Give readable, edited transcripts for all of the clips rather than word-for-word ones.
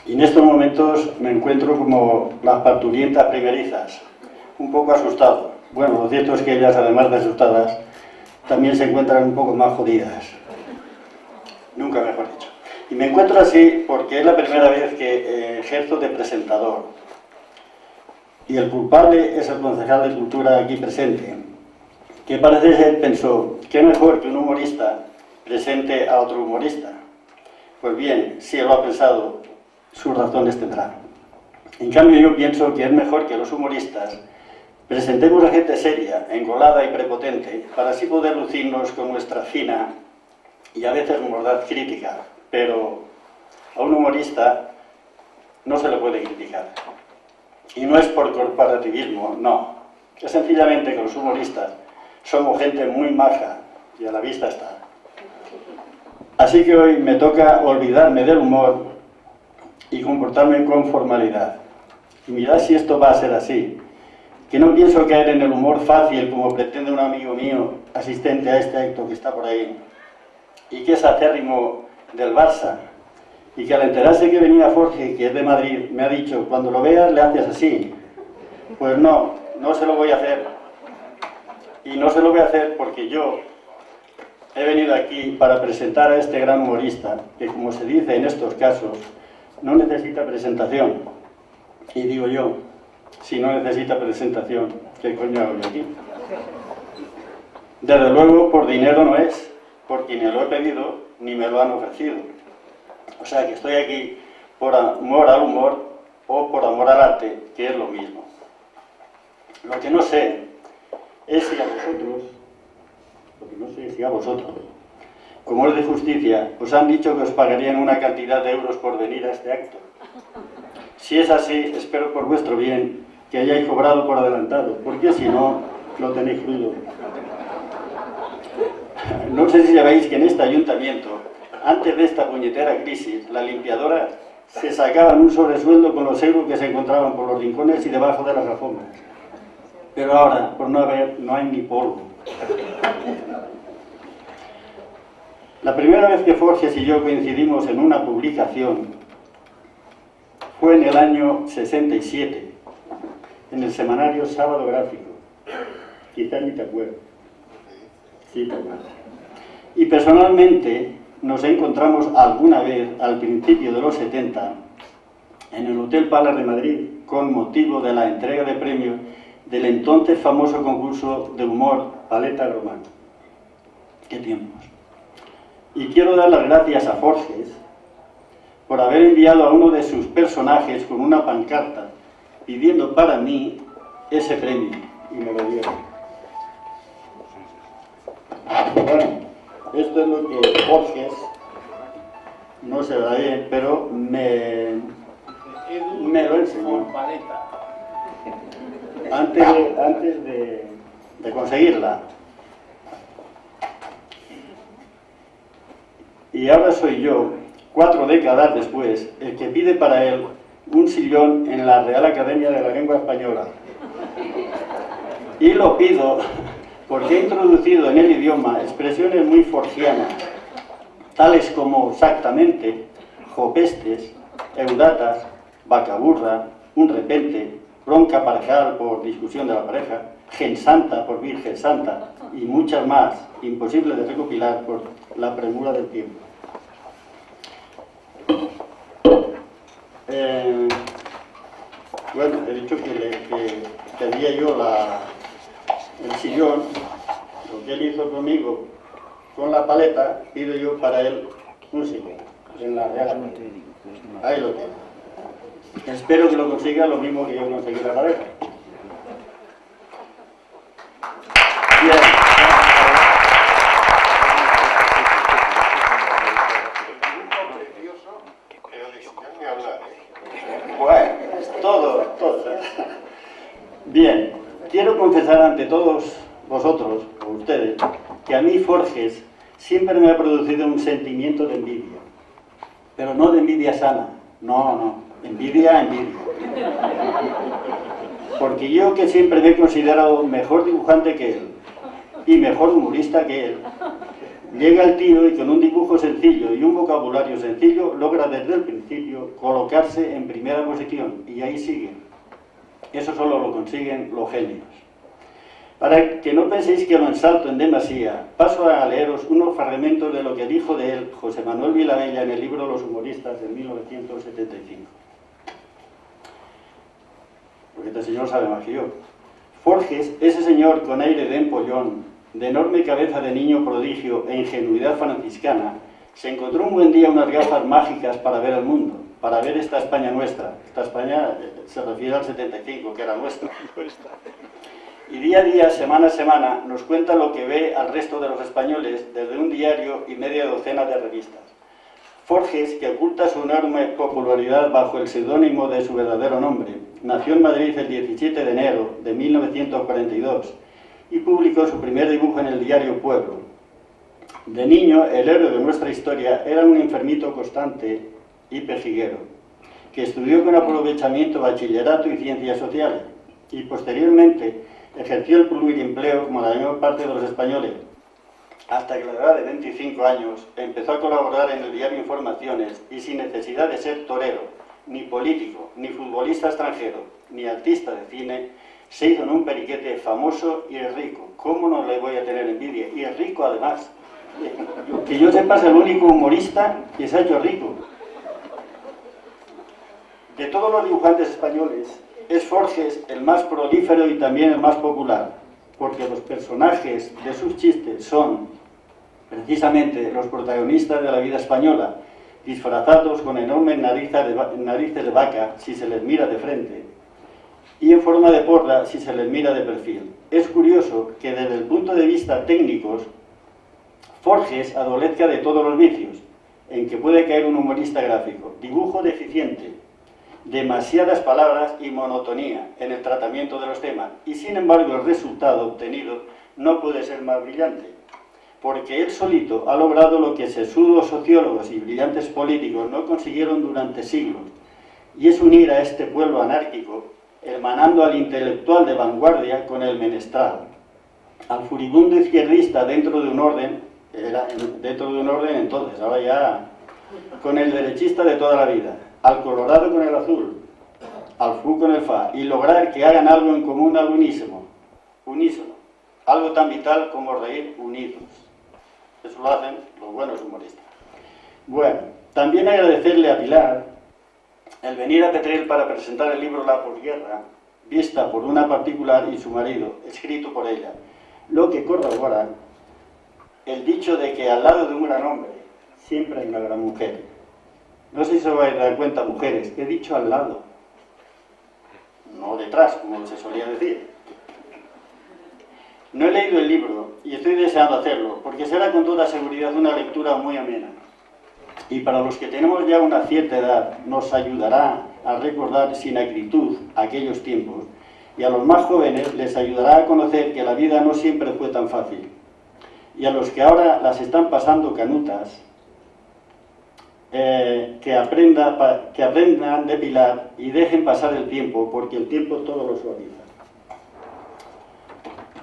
Y en estos momentos me encuentro como las parturientas primerizas, un poco asustado. Bueno, lo cierto es que ellas, además de asustadas, también se encuentran un poco más jodidas. Nunca mejor dicho. Y me encuentro así porque es la primera vez que ejerzo de presentador. Y el culpable es el concejal de Cultura aquí presente, que parece ser pensó, qué mejor que un humorista presente a otro humorista. Pues bien, si él lo ha pensado, sus razones tendrá. En cambio, yo pienso que es mejor que los humoristas presentemos a gente seria, engolada y prepotente, para así poder lucirnos con nuestra fina y a veces mordaz crítica. Pero a un humorista no se le puede criticar. Y no es por corporativismo, no. Es sencillamente que los humoristas somos gente muy maja y a la vista está. Así que hoy me toca olvidarme del humor y comportarme con formalidad. Y mirad si esto va a ser así, que no pienso caer en el humor fácil como pretende un amigo mío, asistente a este acto que está por ahí, y que es acérrimo del Barça, y que al enterarse que venía Jorge, que es de Madrid, me ha dicho, cuando lo veas le haces así. Pues no, no se lo voy a hacer. Y no se lo voy a hacer porque yo he venido aquí para presentar a este gran humorista, que como se dice en estos casos, no necesita presentación. Y digo yo, si no necesita presentación, ¿qué coño hago yo aquí? Desde luego, por dinero no es, porque ni lo he pedido, ni me lo han ofrecido. O sea que estoy aquí por amor al humor o por amor al arte, que es lo mismo. Lo que no sé es si a vosotros, como es de justicia, os han dicho que os pagarían una cantidad de euros por venir a este acto. Si es así, espero por vuestro bien que hayáis cobrado por adelantado, porque si no, lo tenéis crudo. No sé si sabéis que en este ayuntamiento, antes de esta puñetera crisis, la limpiadora se sacaban un sobresueldo con los euros que se encontraban por los rincones y debajo de las alfombras. Pero ahora, por no haber, no hay ni polvo. La primera vez que Forges y yo coincidimos en una publicación fue en el año 67, en el semanario Sábado Gráfico. Quizás ni te acuerdas. Sí, te acuerdas. Y personalmente nos encontramos alguna vez, al principio de los 70, en el Hotel Palace de Madrid, con motivo de la entrega de premios del entonces famoso concurso de humor Paleta Romano. ¡Qué tiempos! Y quiero dar las gracias a Forges por haber enviado a uno de sus personajes con una pancarta pidiendo para mí ese premio, y me lo dieron. Bueno, esto es lo que Forges, no se verá bien, pero me lo enseñó antes de conseguirla. Y ahora soy yo, 4 décadas después, el que pide para él un sillón en la Real Academia de la Lengua Española. Y lo pido porque he introducido en el idioma expresiones muy forgianas, tales como exactamente, jopestes, eudatas, vacaburra, un repente, bronca parcial por discusión de la pareja, gensanta por virgen santa y muchas más, imposibles de recopilar por la premura del tiempo. Bueno, he dicho que pedía yo el sillón, lo que él hizo conmigo con la paleta, pido yo para él un sillón en la Real. Ahí lo tengo. Espero que lo consiga lo mismo que yo conseguí la paleta. Bien. Bueno, todo. Bien, quiero confesar ante todos vosotros, o ustedes, que a mí Forges siempre me ha producido un sentimiento de envidia. Pero no de envidia sana, no, envidia. Porque yo, que siempre me he considerado mejor dibujante que él y mejor humorista que él, Llega el tío y con un dibujo sencillo y un vocabulario sencillo logra desde el principio colocarse en primera posición y ahí sigue. Eso solo lo consiguen los genios. Para que no penséis que lo ensalto en demasía, paso a leeros unos fragmentos de lo que dijo de él José Manuel Vilabella en el libro Los humoristas de 1975. Porque este señor sabe más que yo. Forges, ese señor con aire de empollón, de enorme cabeza de niño prodigio e ingenuidad franciscana, se encontró un buen día unas gafas mágicas para ver el mundo, para ver esta España nuestra. Esta España se refiere al 75, que era nuestra. Y día a día, semana a semana, nos cuenta lo que ve al resto de los españoles desde un diario y media docena de revistas. Forges, que oculta su enorme popularidad bajo el seudónimo de su verdadero nombre, nació en Madrid el 17 de enero de 1942 y publicó su primer dibujo en el diario Pueblo. De niño, el héroe de nuestra historia era un enfermito constante y pejiguero, que estudió con aprovechamiento bachillerato y ciencias sociales, y posteriormente ejerció el pluriempleo como la mayor parte de los españoles, hasta que a la edad de 25 años empezó a colaborar en el diario Informaciones y sin necesidad de ser torero, ni político, ni futbolista extranjero, ni artista de cine, se hizo en un periquete famoso y rico. ¿Cómo no le voy a tener envidia? Y es rico además. Que yo sepa, es el único humorista que se ha hecho rico. De todos los dibujantes españoles, es Forges el más prolífero y también el más popular, porque los personajes de sus chistes son precisamente los protagonistas de la vida española, disfrazados con enormes narices de vaca si se les mira de frente y en forma de porra si se les mira de perfil. Es curioso que desde el punto de vista técnicos, Forges adolezca de todos los vicios en que puede caer un humorista gráfico: dibujo deficiente, demasiadas palabras y monotonía en el tratamiento de los temas, y sin embargo el resultado obtenido no puede ser más brillante, porque él solito ha logrado lo que sesudos sociólogos y brillantes políticos no consiguieron durante siglos, y es unir a este pueblo anárquico, hermanando al intelectual de vanguardia con el menestral, al furibundo izquierdista dentro de un orden entonces, ahora ya, con el derechista de toda la vida, al colorado con el azul, al fu con el fa, y lograr que hagan algo en común al unísono, algo tan vital como reír unidos. Eso lo hacen los buenos humoristas. Bueno, también agradecerle a Pilar el venir a Petrel para presentar el libro La posguerra, vista por una particular y su marido, escrito por ella, lo que corrobora el dicho de que al lado de un gran hombre siempre hay una gran mujer. No sé si se vais a dar cuenta, mujeres, he dicho al lado, no detrás, como se solía decir. No he leído el libro y estoy deseando hacerlo, porque será con toda seguridad una lectura muy amena. Y para los que tenemos ya una cierta edad, nos ayudará a recordar sin acritud aquellos tiempos, y a los más jóvenes les ayudará a conocer que la vida no siempre fue tan fácil. Y a los que ahora las están pasando canutas, que aprendan de Pilar y dejen pasar el tiempo, porque el tiempo todo lo suaviza.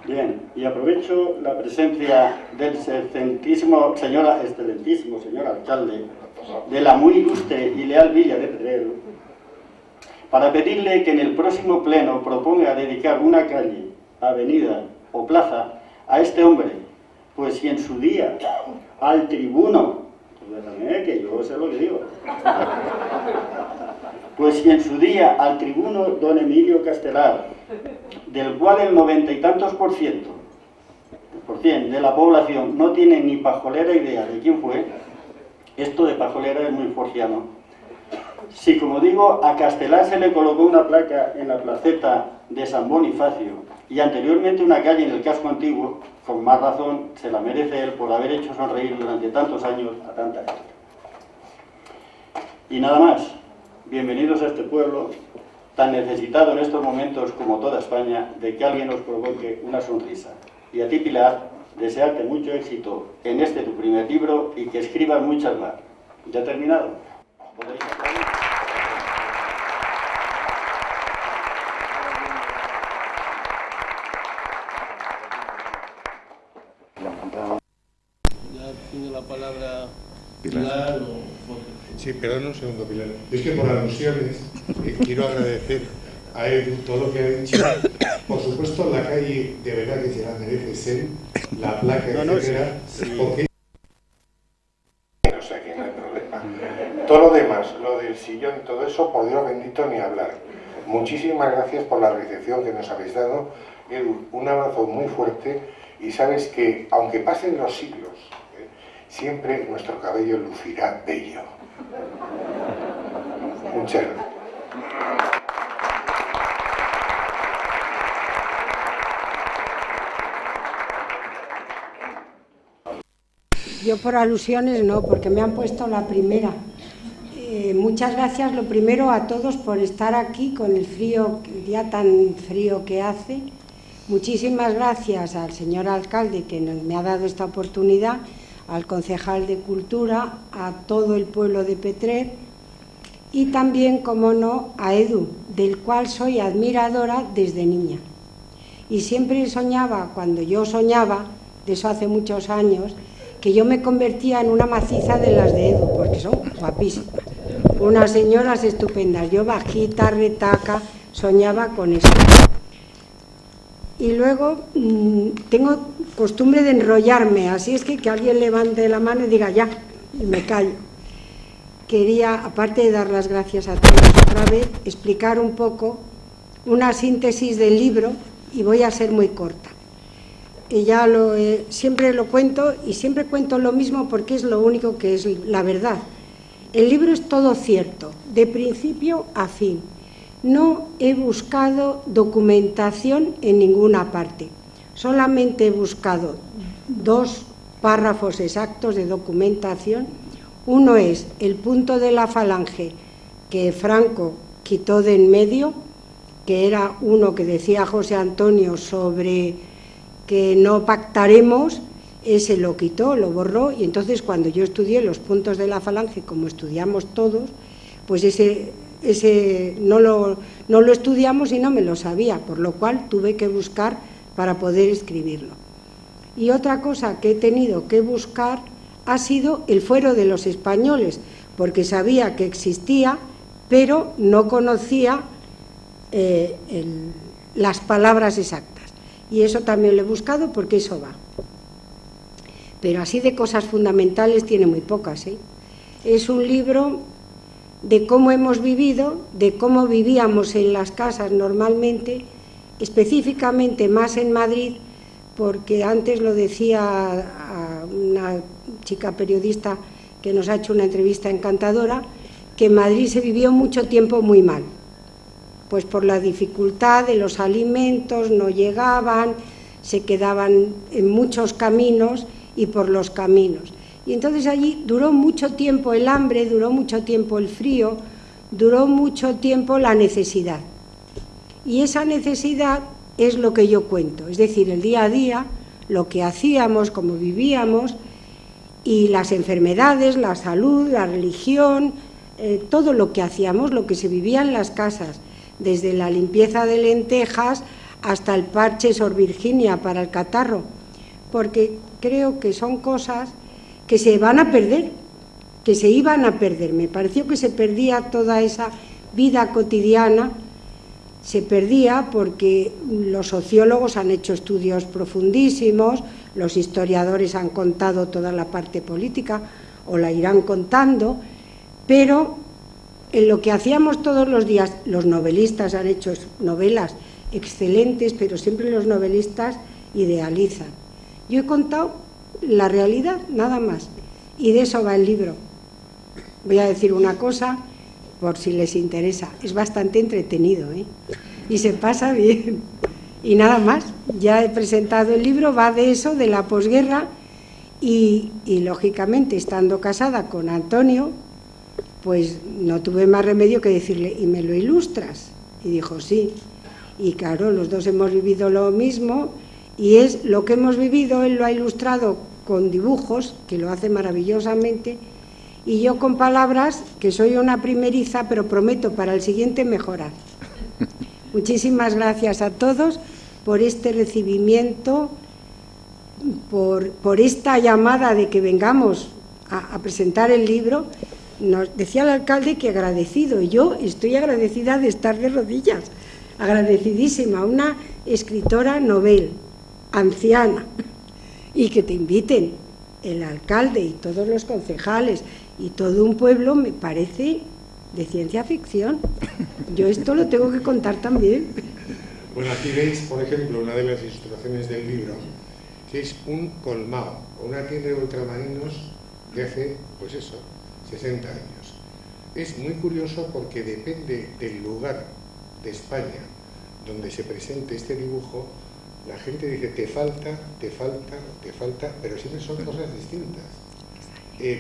Bien, y aprovecho la presencia del excelentísimo señor alcalde de la muy ilustre y leal villa de Pedrero, para pedirle que en el próximo pleno proponga dedicar una calle, avenida o plaza a este hombre, pues si en su día al tribuno, que yo sé lo que digo, pues si en su día al tribuno don Emilio Castelar, del cual el 90 y tantos por ciento de la población no tiene ni pajolera idea de quién fue, esto de pajolera es muy forciano. Si, como digo, a Castelar se le colocó una placa en la placeta de San Bonifacio y anteriormente una calle en el casco antiguo, con más razón se la merece él por haber hecho sonreír durante tantos años a tanta gente. Y nada más, bienvenidos a este pueblo tan necesitado en estos momentos como toda España de que alguien nos provoque una sonrisa. Y a ti, Pilar, desearte mucho éxito en este tu primer libro y que escribas muchas más. ¿Ya he terminado? ¿Podéis aplaudir? Sí, perdón un segundo, Pilar. Es que por alusiones quiero agradecer a Edu todo lo que ha dicho. Por supuesto, la calle de verdad que se la merece ser, la placa, etcétera, porque... O sea que no hay problema. Todo lo demás, lo del sillón y todo eso, por Dios bendito, ni hablar. Muchísimas gracias por la recepción que nos habéis dado. Edu, un abrazo muy fuerte y sabes que, aunque pasen los siglos, siempre nuestro cabello lucirá bello. Muchas gracias. Yo por alusiones no, porque me han puesto la primera. Muchas gracias, lo primero, a todos por estar aquí con el frío, el día tan frío que hace. Muchísimas gracias al señor alcalde que me ha dado esta oportunidad, al concejal de Cultura, a todo el pueblo de Petrer y también, como no, a Edu, del cual soy admiradora desde niña. Y siempre soñaba, cuando yo soñaba, de eso hace muchos años, que yo me convertía en una maciza de las de Edu, porque son guapísimas, unas señoras estupendas. Yo bajita, retaca, soñaba con eso. Y luego tengo costumbre de enrollarme, así es que alguien levante la mano y diga ya, y me callo. Quería, aparte de dar las gracias a todos otra vez, explicar un poco una síntesis del libro, y voy a ser muy corta. Y ya siempre lo cuento, y siempre cuento lo mismo porque es lo único que es la verdad. El libro es todo cierto, de principio a fin. No he buscado documentación en ninguna parte, solamente he buscado 2 párrafos exactos de documentación. Uno es el punto de la falange que Franco quitó de en medio, que era uno que decía José Antonio sobre que no pactaremos, ese lo quitó, lo borró, y entonces cuando yo estudié los puntos de la falange, como estudiamos todos, pues ese no lo estudiamos y no me lo sabía, por lo cual tuve que buscar para poder escribirlo. Y otra cosa que he tenido que buscar ha sido el fuero de los españoles, porque sabía que existía, pero no conocía las palabras exactas. Y eso también lo he buscado porque eso va. Pero así de cosas fundamentales tiene muy pocas, ¿eh? Es un libro de cómo hemos vivido, de cómo vivíamos en las casas normalmente, específicamente más en Madrid, porque antes lo decía a una chica periodista que nos ha hecho una entrevista encantadora, que en Madrid se vivió mucho tiempo muy mal, pues por la dificultad de los alimentos, no llegaban, se quedaban en muchos caminos y por los caminos. Y entonces allí duró mucho tiempo el hambre, duró mucho tiempo el frío, duró mucho tiempo la necesidad. Y esa necesidad es lo que yo cuento, es decir, el día a día, lo que hacíamos, cómo vivíamos, y las enfermedades, la salud, la religión, todo lo que hacíamos, lo que se vivía en las casas, desde la limpieza de lentejas hasta el parche Sor Virginia para el catarro, porque creo que son cosas que se van a perder, que se iban a perder. Me pareció que se perdía toda esa vida cotidiana, se perdía porque los sociólogos han hecho estudios profundísimos, los historiadores han contado toda la parte política o la irán contando, pero en lo que hacíamos todos los días, los novelistas han hecho novelas excelentes, pero siempre los novelistas idealizan. Yo he contado la realidad, nada más, y de eso va el libro. Voy a decir una cosa, por si les interesa, es bastante entretenido, ¿eh? Y se pasa bien. Y nada más, ya he presentado el libro, va de eso, de la posguerra, y lógicamente, estando casada con Antonio, pues no tuve más remedio que decirle, ¿y me lo ilustras? Y dijo, sí. Y claro, los dos hemos vivido lo mismo, y es lo que hemos vivido, él lo ha ilustrado con dibujos, que lo hace maravillosamente, y yo con palabras, que soy una primeriza, pero prometo para el siguiente mejorar. Muchísimas gracias a todos por este recibimiento, por esta llamada de que vengamos a presentar el libro, nos decía el alcalde que agradecido, y yo estoy agradecida de estar de rodillas, agradecidísima, una escritora novel, anciana, y que te inviten el alcalde y todos los concejales y todo un pueblo, me parece de ciencia ficción. Yo esto lo tengo que contar también. Bueno, aquí veis, por ejemplo, una de las ilustraciones del libro, que es un colmado, una tienda de ultramarinos de hace, pues eso, 60 años. Es muy curioso porque depende del lugar de España donde se presente este dibujo, la gente dice te falta, pero siempre son cosas distintas.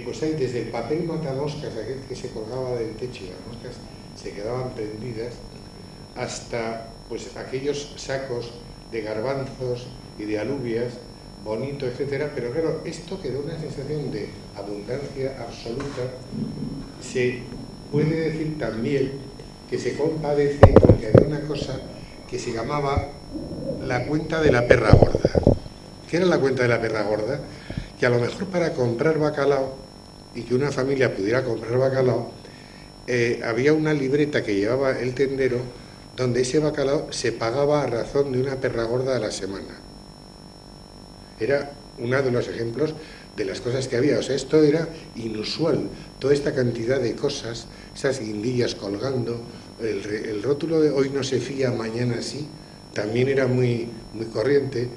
Pues hay desde el papel matamoscas, aquel que se colgaba del techo y las moscas se quedaban prendidas, hasta pues aquellos sacos de garbanzos y de alubias, bonito, etcétera, pero claro, esto que da una sensación de abundancia absoluta. Se puede decir también que se compadece porque había una cosa que se llamaba la cuenta de la perra gorda. ¿Qué era la cuenta de la perra gorda? Que a lo mejor para comprar bacalao y que una familia pudiera comprar bacalao, había una libreta que llevaba el tendero donde ese bacalao se pagaba a razón de una perra gorda a la semana. Era uno de los ejemplos de las cosas que había. O sea, esto era inusual, toda esta cantidad de cosas, esas guindillas colgando, el rótulo de hoy no se fía, mañana sí, también era muy corriente.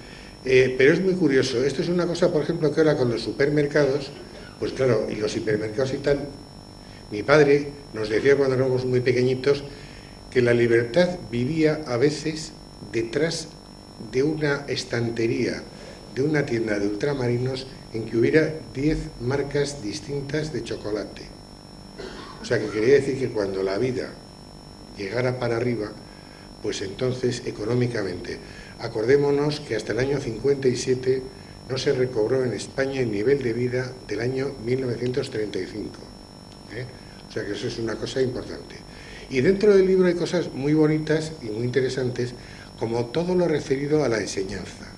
Pero es muy curioso, esto es una cosa, por ejemplo, que ahora con los supermercados, pues claro, y los hipermercados y tal, mi padre nos decía cuando éramos muy pequeñitos que la libertad vivía a veces detrás de una estantería, de una tienda de ultramarinos en que hubiera 10 marcas distintas de chocolate. O sea, que quería decir que cuando la vida llegara para arriba, pues entonces económicamente, acordémonos que hasta el año 57 no se recobró en España el nivel de vida del año 1935. O sea que eso es una cosa importante. Y dentro del libro hay cosas muy bonitas y muy interesantes, como todo lo referido a la enseñanza.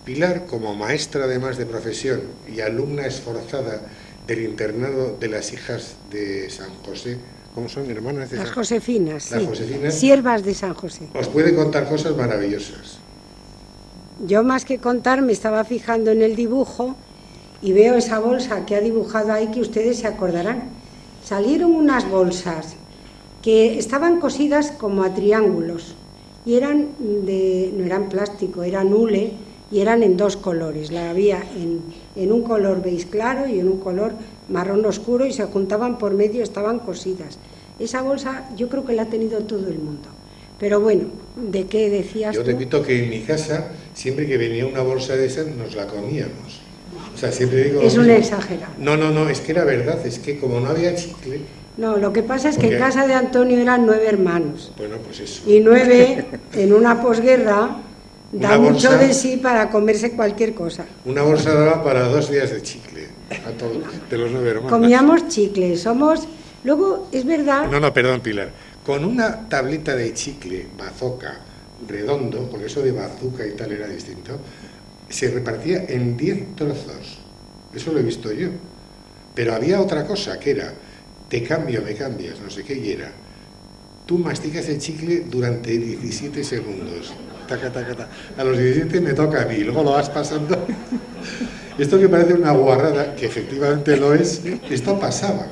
Pilar, como maestra además de profesión y alumna esforzada del internado de las hijas de San José, ¿cómo son? ¿Hermanas de Las San Josefinas, Las sí. Josefinas. Siervas de San José. Os puede contar cosas maravillosas. Yo más que contar me estaba fijando en el dibujo y veo esa bolsa que ha dibujado ahí, que ustedes se acordarán. Salieron unas bolsas que estaban cosidas como a triángulos y eran no eran plástico, eran hule y eran en dos colores. La había en un color beige claro y en un color marrón oscuro y se juntaban por medio, estaban cosidas. Esa bolsa yo creo que la ha tenido todo el mundo. Pero bueno, ¿de qué decías tú? Yo repito que en mi casa, siempre que venía una bolsa de esas, nos la comíamos. O sea, siempre digo... Es un exagerado. No, es que era verdad, es que como no había chicle... No, lo que pasa es que en casa de Antonio eran 9 hermanos. Bueno, pues eso. Y 9 en una posguerra da Una mucho bolsa, de sí para comerse cualquier cosa. Una bolsa daba para 2 días de chicle, a todos, de los 9 hermanos. Comíamos chicle, somos... Luego, es verdad... No, perdón, Pilar. Con una tableta de chicle, bazooka, redondo, porque eso de bazooka y tal era distinto, se repartía en 10 trozos. Eso lo he visto yo. Pero había otra cosa, que era, te cambio, me cambias, no sé qué, y era, tú masticas el chicle durante 17 segundos. Taca, taca, taca. A los 17 me toca a mí, luego lo vas pasando. Esto que parece una guarrada, que efectivamente lo es, esto pasaba.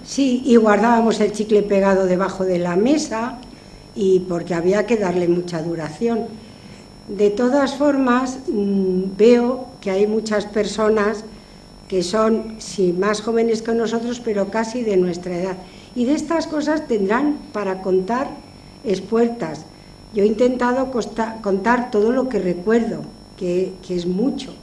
Sí, y guardábamos el chicle pegado debajo de la mesa, y porque había que darle mucha duración. De todas formas, veo que hay muchas personas que son, sí, más jóvenes que nosotros, pero casi de nuestra edad. Y de estas cosas tendrán para contar espuertas. Yo he intentado contar todo lo que recuerdo, que es mucho,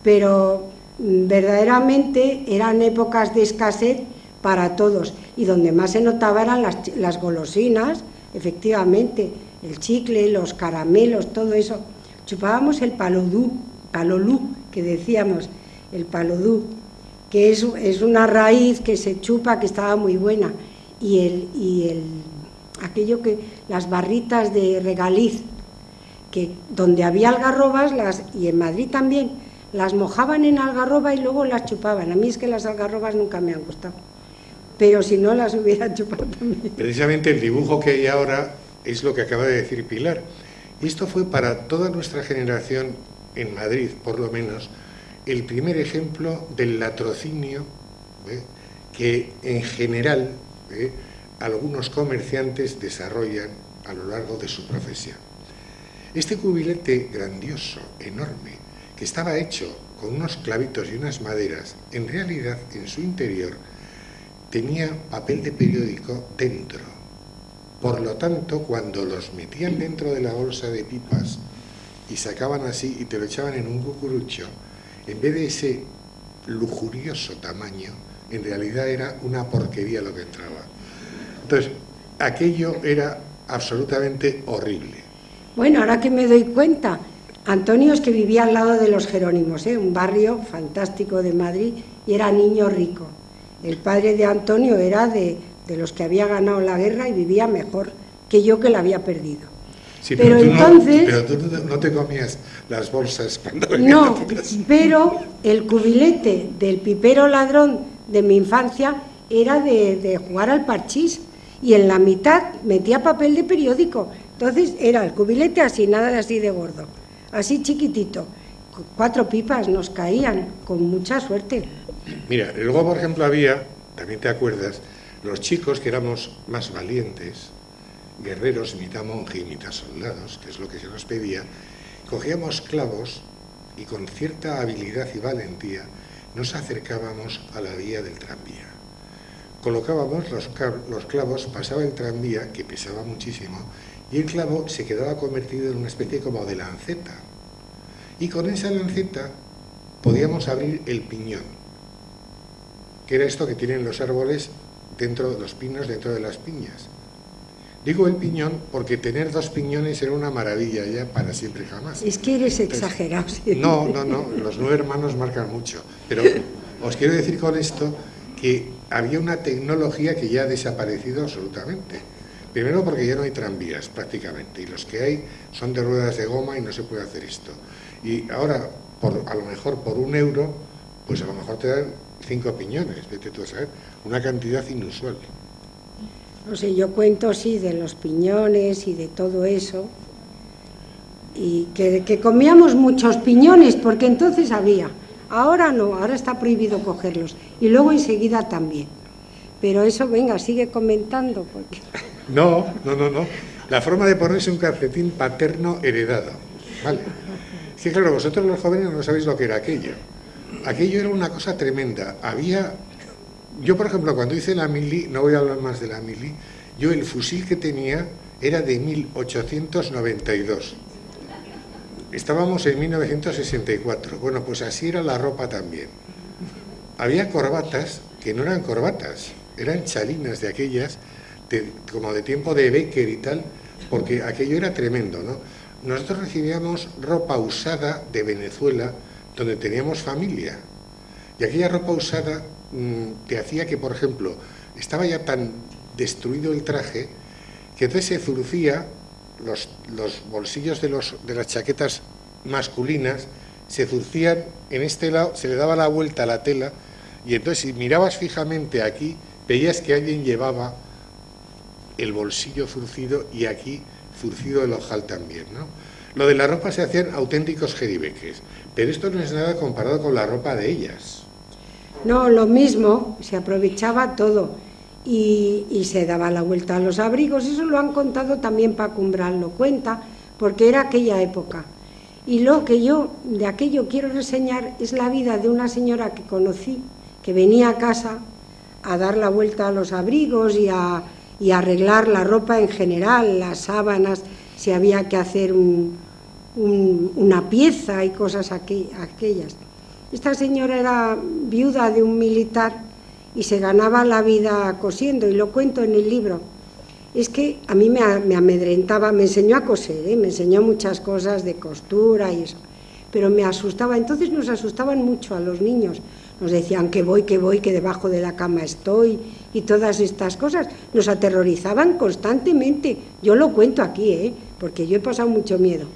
pero verdaderamente eran épocas de escasez para todos, y donde más se notaba eran las golosinas, efectivamente, el chicle, los caramelos, todo eso. Chupábamos el palolú, que decíamos, el palodú, que es una raíz que se chupa, que estaba muy buena, aquello que, las barritas de regaliz, que donde había algarrobas, y en Madrid también, las mojaban en algarroba y luego las chupaban. A mí es que las algarrobas nunca me han gustado, pero si no las hubiera chupado también. Precisamente el dibujo que hay ahora es lo que acaba de decir Pilar. Y esto fue para toda nuestra generación, en Madrid por lo menos, el primer ejemplo del latrocinio que en general algunos comerciantes desarrollan a lo largo de su profesión. Este cubilete grandioso, enorme, que estaba hecho con unos clavitos y unas maderas, en realidad en su interior tenía papel de periódico dentro. Por lo tanto, cuando los metían dentro de la bolsa de pipas y sacaban así y te lo echaban en un cucurucho, en vez de ese lujurioso tamaño, en realidad era una porquería lo que entraba. Entonces, aquello era absolutamente horrible. Bueno, ahora que me doy cuenta, Antonio es que vivía al lado de los Jerónimos, un barrio fantástico de Madrid, y era niño rico. El padre de Antonio era de los que había ganado la guerra y vivía mejor que yo, que la había perdido. Sí, pero entonces... pero tú no te comías las bolsas cuando venías no, a tu casa. pero el cubilete del pipero ladrón de mi infancia era de jugar al parchís, y en la mitad metía papel de periódico. Entonces era el cubilete así, nada de así de gordo, así chiquitito. 4 pipas nos caían, con mucha suerte. Mira, luego por ejemplo había, también te acuerdas, los chicos que éramos más valientes, guerreros, mitad monje y mitad soldados, que es lo que se nos pedía, cogíamos clavos y con cierta habilidad y valentía nos acercábamos a la vía del tranvía. Colocábamos los clavos, pasaba el tranvía, que pesaba muchísimo, y el clavo se quedaba convertido en una especie como de lanceta. Y con esa lanceta podíamos abrir el piñón, que era esto que tienen los árboles dentro de los pinos, dentro de las piñas. Digo el piñón porque tener 2 piñones era una maravilla ya para siempre jamás. Es que eres exagerado. Sí. No, los 9 hermanos marcan mucho. Pero os quiero decir con esto que había una tecnología que ya ha desaparecido absolutamente. Primero porque ya no hay tranvías prácticamente, y los que hay son de ruedas de goma y no se puede hacer esto. Y ahora, a lo mejor por €1, pues a lo mejor te dan 5 piñones, vete tú a saber, una cantidad inusual. No sé, yo cuento sí de los piñones y de todo eso, y que comíamos muchos piñones, porque entonces había, ahora no, ahora está prohibido cogerlos, y luego enseguida también. Pero eso, venga, sigue comentando, porque... No. La forma de ponerse un calcetín paterno heredado, ¿vale? Es que claro, vosotros los jóvenes no sabéis lo que era aquello. Aquello era una cosa tremenda. Yo, por ejemplo, cuando hice la mili, no voy a hablar más de la mili, yo el fusil que tenía era de 1892. Estábamos en 1964. Bueno, pues así era la ropa también. Había corbatas que no eran corbatas, eran chalinas de aquellas, como de tiempo de Becker y tal, porque aquello era tremendo, ¿no? Nosotros recibíamos ropa usada de Venezuela, donde teníamos familia, y aquella ropa usada te hacía que, por ejemplo, estaba ya tan destruido el traje que entonces se zurcía los bolsillos de las chaquetas masculinas, se zurcían en este lado, se le daba la vuelta a la tela, y entonces si mirabas fijamente aquí, veías que alguien llevaba el bolsillo zurcido y aquí zurcido el ojal también, ¿no? Lo de la ropa se hacían auténticos jeribeques, pero esto no es nada comparado con la ropa de ellas. No, lo mismo, se aprovechaba todo y se daba la vuelta a los abrigos. Eso lo han contado también Paco Umbral, lo cuenta, porque era aquella época. Y lo que yo de aquello quiero reseñar es la vida de una señora que conocí, que venía a casa a dar la vuelta a los abrigos y a arreglar la ropa en general, las sábanas, si había que hacer una pieza y cosas aquellas. Esta señora era viuda de un militar y se ganaba la vida cosiendo, y lo cuento en el libro. Es que a mí me amedrentaba, me enseñó a coser, me enseñó muchas cosas de costura y eso, pero me asustaba. Entonces nos asustaban mucho a los niños, nos decían que voy, que debajo de la cama estoy, y todas estas cosas nos aterrorizaban constantemente. Yo lo cuento aquí, porque yo he pasado mucho miedo.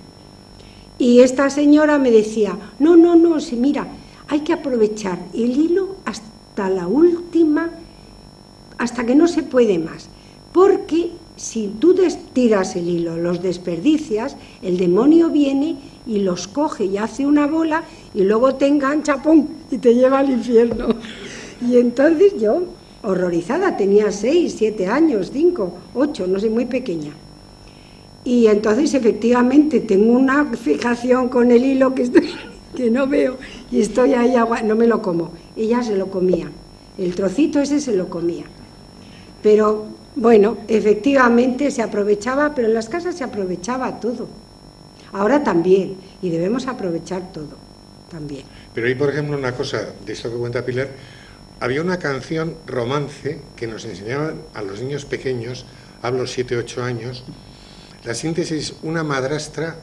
Y esta señora me decía, no, no, no, sí, mira, hay que aprovechar el hilo hasta la última, hasta que no se puede más, porque si tú tiras el hilo, los desperdicias, el demonio viene y los coge y hace una bola y luego te engancha, ¡pum!, y te lleva al infierno. Y entonces yo, horrorizada, tenía 6, 7 años, 5, 8, no sé, muy pequeña. Y entonces efectivamente tengo una fijación con el hilo que no veo y estoy ahí, no me lo como. Ella se lo comía, el trocito ese se lo comía. Pero bueno, efectivamente se aprovechaba, pero en las casas se aprovechaba todo. Ahora también, y debemos aprovechar todo, también. Pero hay, por ejemplo, una cosa de esto que cuenta Pilar. Había una canción romance que nos enseñaban a los niños pequeños, hablo 7, 8 años. La síntesis, una madrastra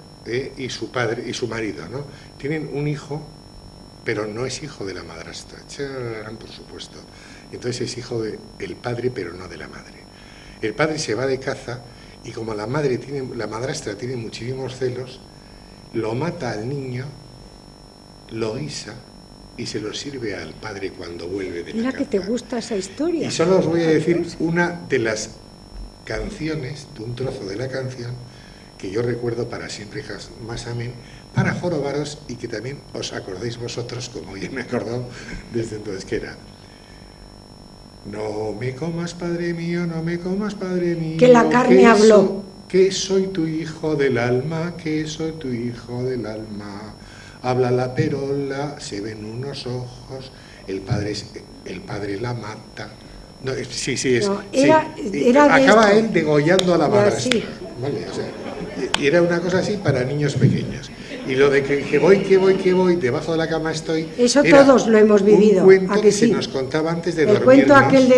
y su padre y su marido, ¿no? Tienen un hijo, pero no es hijo de la madrastra, por supuesto. Entonces es hijo del padre, pero no de la madre. El padre se va de caza y como la madrastra tiene muchísimos celos, lo mata al niño, lo guisa y se lo sirve al padre cuando vuelve de la caza. Mira que te gusta esa historia. Y solo os voy a decir una de las canciones, de un trozo de la canción, que yo recuerdo para siempre más amén, para jorobaros y que también os acordéis vosotros, como ya me he acordado desde entonces, que era: no me comas, padre mío, no me comas, padre mío, que la carne habló. Que soy tu hijo del alma, que soy tu hijo del alma. Habla la perola, se ven unos ojos, el padre la mata. No, sí, no, era acaba de él degollando a la madrastra. Sí. Vale, o sea, y era una cosa así para niños pequeños. Y lo de que voy, debajo de la cama estoy. Eso todos lo hemos vivido. Un cuento ¿a que que sí? se nos contaba antes de el dormirnos. El cuento aquel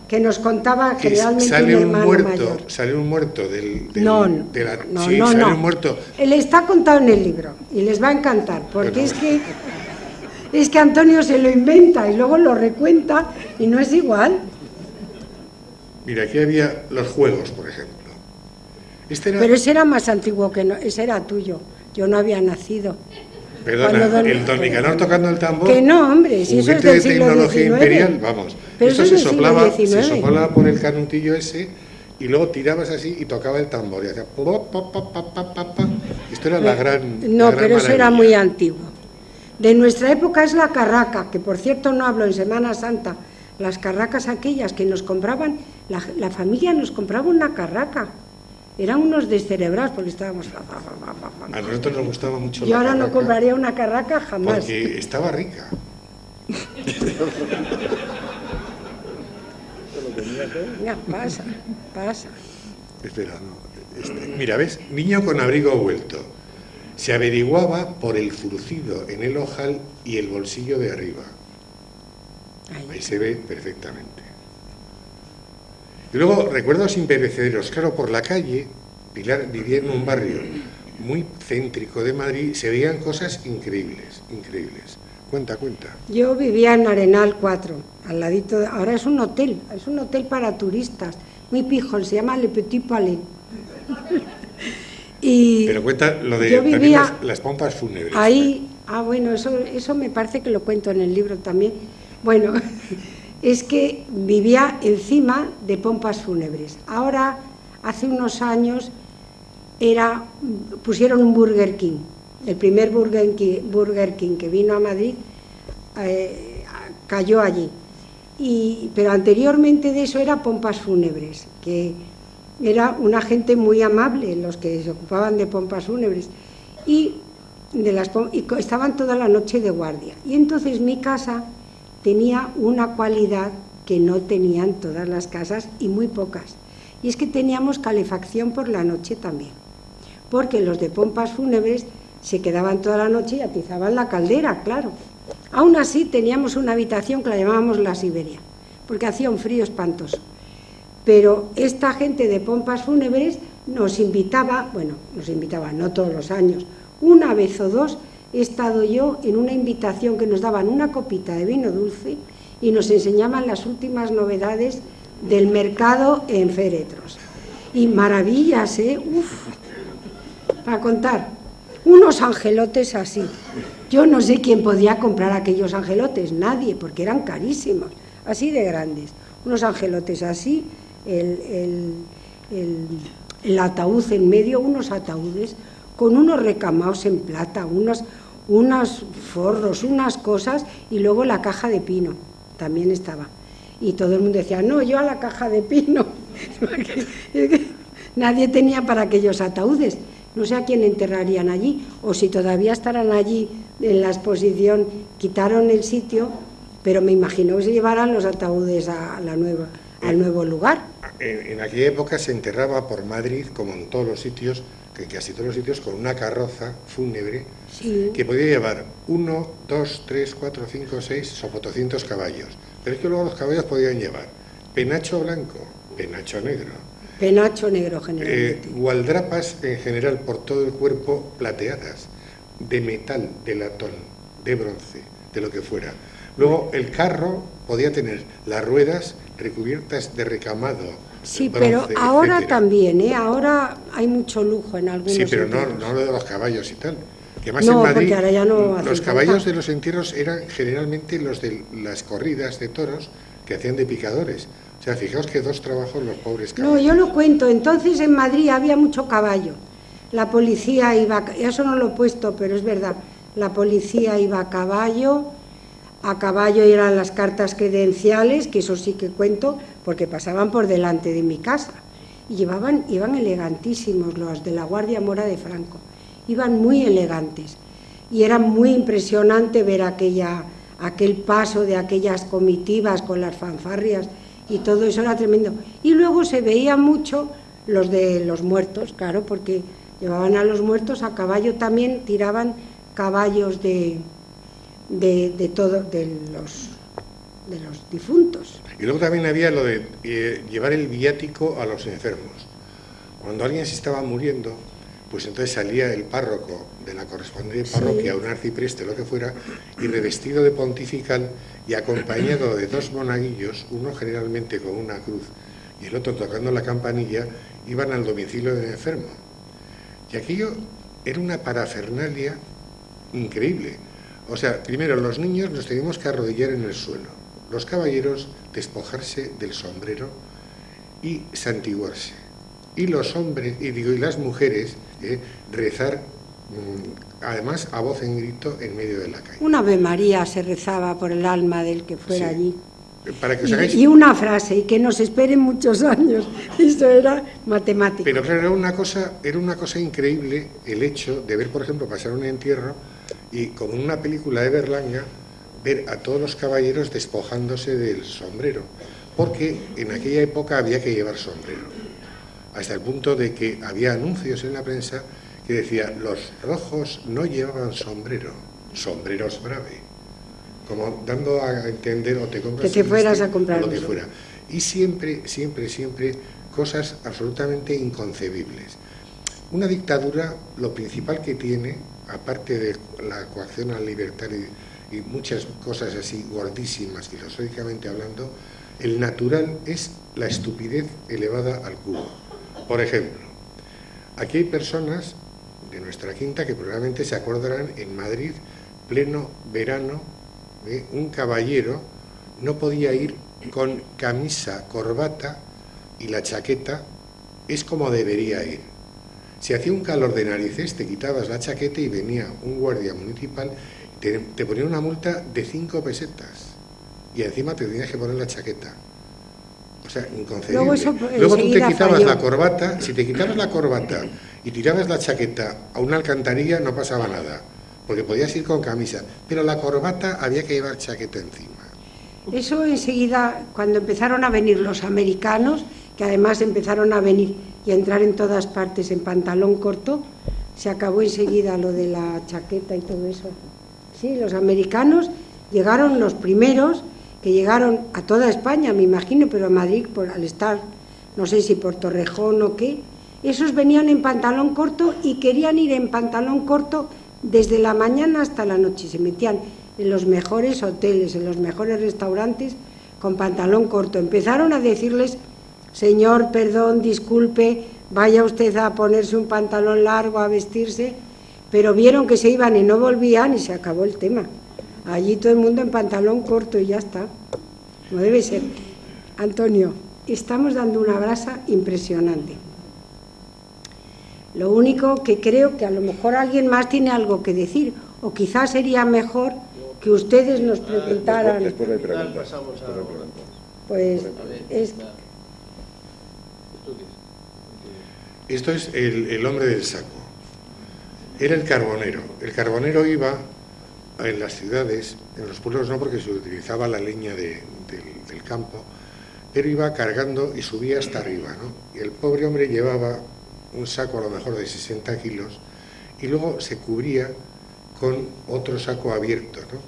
que nos contaba generalmente sale mi hermano mayor. Sale un muerto No, sale un muerto. Él está contado en el libro y les va a encantar, porque es que Antonio se lo inventa y luego lo recuenta y no es igual. Mira, aquí había los juegos, por ejemplo. Pero ese era más antiguo que no, ese era tuyo. Yo no había nacido. Perdona, el Don Nicanor tocando el tambor. Que no, hombre, si eso es del siglo XIX. Tecnología imperial, vamos. Pero esto eso se es del siglo XIX. soplaba por el canutillo ese y luego tirabas así y tocaba el tambor y hacía Esto era la gran. No, la gran pero eso era maravilla. muy antiguo. De nuestra época es la carraca, que por cierto no hablo en Semana Santa. Las carracas aquellas que nos compraban, la familia nos compraba una carraca. Eran unos descerebrados porque estábamos... A nosotros nos gustaba mucho. Yo ahora no compraría una carraca jamás. Porque estaba rica. Venga, pasa. Espera, no. Mira, ¿ves? Niño con abrigo vuelto. Se averiguaba por el zurcido en el ojal y el bolsillo de arriba. Ahí se ve perfectamente. Y luego, recuerdos imperecederos. Claro, por la calle, Pilar vivía en un barrio muy céntrico de Madrid, se veían cosas increíbles. Cuenta. Yo vivía en Arenal 4, al ladito, ahora es un hotel para turistas, muy pijón, se llama Le Petit Palais. Pero cuenta lo de yo vivía también las pompas fúnebres. Ahí, bueno, eso me parece que lo cuento en el libro también. Bueno, es que vivía encima de pompas fúnebres. Ahora, hace unos años, pusieron un Burger King. El primer Burger King que vino a Madrid cayó allí. Pero anteriormente de eso era pompas fúnebres, que era una gente muy amable, los que se ocupaban de pompas fúnebres. Y estaban toda la noche de guardia. Y entonces mi casa tenía una cualidad que no tenían todas las casas y muy pocas. Y es que teníamos calefacción por la noche también, porque los de pompas fúnebres se quedaban toda la noche y atizaban la caldera, claro. Aún así teníamos una habitación que la llamábamos la Siberia, porque hacía un frío espantoso. Pero esta gente de pompas fúnebres nos invitaba, no todos los años, una vez o dos he estado yo en una invitación que nos daban una copita de vino dulce y nos enseñaban las últimas novedades del mercado en féretros. Y maravillas, para contar. unos angelotes así. Yo no sé quién podía comprar aquellos angelotes, nadie, porque eran carísimos, así de grandes. Unos angelotes así, el ataúd en medio, unos ataúdes con unos recamados en plata, unos forros, unas cosas, y luego la caja de pino también estaba. Y todo el mundo decía, no, yo a la caja de pino. Nadie tenía para aquellos ataúdes. No sé a quién enterrarían allí, o si todavía estarán allí en la exposición. Quitaron el sitio, pero me imagino que se llevaran los ataúdes al nuevo lugar. En aquella época se enterraba por Madrid, como en todos los sitios, que casi todos los sitios, con una carroza fúnebre, sí, que podía llevar 1, 2, 3, 4, 5, 6, sopotoscientos caballos. Pero es que luego los caballos podían llevar penacho blanco, penacho negro. Penacho negro generalmente. Gualdrapas en general por todo el cuerpo plateadas, de metal, de latón, de bronce, de lo que fuera. Luego el carro podía tener las ruedas recubiertas de recamado. Sí, bronce, pero ahora etcétera. También, ahora hay mucho lujo en algunos Sí, pero entierros. no lo de los caballos y tal. Que además No, en Madrid, porque ahora ya no los hacen caballos falta. de los entierros eran generalmente los de las corridas de toros que hacían de picadores. O sea, fijaos que 2 trabajos los pobres caballos. No, yo lo cuento. Entonces en Madrid había mucho caballo. La policía iba, eso no lo he puesto, pero es verdad. La policía iba a caballo eran las cartas credenciales, que eso sí que cuento, porque pasaban por delante de mi casa. Y iban elegantísimos los de la Guardia Mora de Franco. Iban muy elegantes. Y era muy impresionante ver aquel paso de aquellas comitivas con las fanfarrias, y todo eso era tremendo. Y luego se veía mucho los de los muertos, claro, porque llevaban a los muertos a caballo también, tiraban caballos de los difuntos. Y luego también había lo de llevar el viático a los enfermos. Cuando alguien se estaba muriendo, pues entonces salía el párroco de la correspondiente parroquia, sí, un arcipreste, lo que fuera, y revestido de pontifical y acompañado de 2 monaguillos, uno generalmente con una cruz y el otro tocando la campanilla, iban al domicilio del enfermo. Y aquello era una parafernalia increíble. O sea, primero los niños nos teníamos que arrodillar en el suelo, los caballeros despojarse del sombrero y santiguarse, y los hombres, y las mujeres, rezar, además a voz en grito en medio de la calle. Una Ave María se rezaba por el alma del que fuera, sí, allí. Para que os hagáis... y una frase, y que nos esperen muchos años. Eso era matemático. Pero claro, era una cosa increíble el hecho de ver, por ejemplo, pasar un entierro y, como en una película de Berlanga, ver a todos los caballeros despojándose del sombrero, porque en aquella época había que llevar sombrero, hasta el punto de que había anuncios en la prensa que decía: los rojos no llevaban sombrero, sombreros brave, como dando a entender, o te compras que te fueras a comprar lo que fuera. Y siempre cosas absolutamente inconcebibles. Una dictadura, lo principal que tiene, aparte de la coacción a la libertad y muchas cosas así gordísimas, filosóficamente hablando, el natural es la estupidez elevada al cubo. Por ejemplo, aquí hay personas de nuestra quinta que probablemente se acordarán, en Madrid, pleno verano, un caballero no podía ir con camisa, corbata y la chaqueta, es como debería ir. Si hacía un calor de narices, te quitabas la chaqueta y venía un guardia municipal, te ponía una multa de 5 pesetas y encima te tenías que poner la chaqueta. O sea, inconcebible. Luego tú te quitabas la corbata, si te quitabas la corbata y tirabas la chaqueta a una alcantarilla, no pasaba nada, porque podías ir con camisa, pero la corbata había que llevar chaqueta encima. Eso enseguida, cuando empezaron a venir los americanos, que además empezaron a venir y a entrar en todas partes en pantalón corto, se acabó enseguida lo de la chaqueta y todo eso. Sí, los americanos llegaron los primeros, que llegaron a toda España, me imagino, pero a Madrid, al estar, no sé si por Torrejón o qué, esos venían en pantalón corto y querían ir en pantalón corto desde la mañana hasta la noche. Se metían en los mejores hoteles, en los mejores restaurantes, con pantalón corto. Empezaron a decirles: señor, perdón, disculpe, vaya usted a ponerse un pantalón largo, a vestirse. pero vieron que se iban y no volvían y se acabó el tema. Allí todo el mundo en pantalón corto y ya está, como debe ser. Antonio, estamos dando una brasa impresionante. Lo único que creo que a lo mejor alguien más tiene algo que decir, o quizás sería mejor que ustedes nos preguntaran. Después de preguntas. Pues es... Esto es el hombre del saco. Era el carbonero. El carbonero iba en las ciudades, en los pueblos no, porque se utilizaba la leña del campo, pero iba cargando y subía hasta arriba, ¿no? Y el pobre hombre llevaba un saco a lo mejor de 60 kilos y luego se cubría con otro saco abierto, ¿no?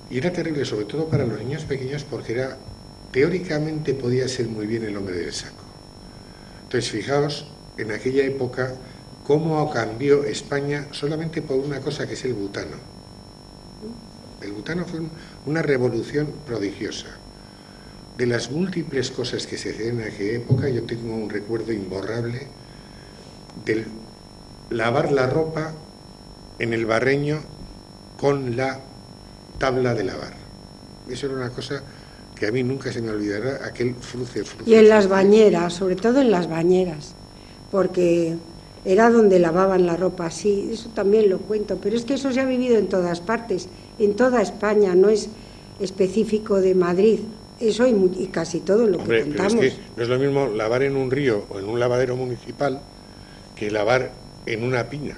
Y era terrible, sobre todo para los niños pequeños, porque era, teóricamente podía ser muy bien el hombre del saco. Entonces, fijaos, en aquella época, cómo cambió España solamente por una cosa que es el butano. El butano fue una revolución prodigiosa. De las múltiples cosas que se hacían en aquella época, yo tengo un recuerdo imborrable del lavar la ropa en el barreño con la tabla de lavar. Eso era una cosa que a mí nunca se me olvidará, aquel fruce. Y en las bañeras, sobre todo en las bañeras, porque era donde lavaban la ropa, sí, eso también lo cuento, pero es que eso se ha vivido en todas partes, en toda España, no es específico de Madrid, eso y casi todo lo que contamos. Pero es que no es lo mismo lavar en un río o en un lavadero municipal que lavar en una pina.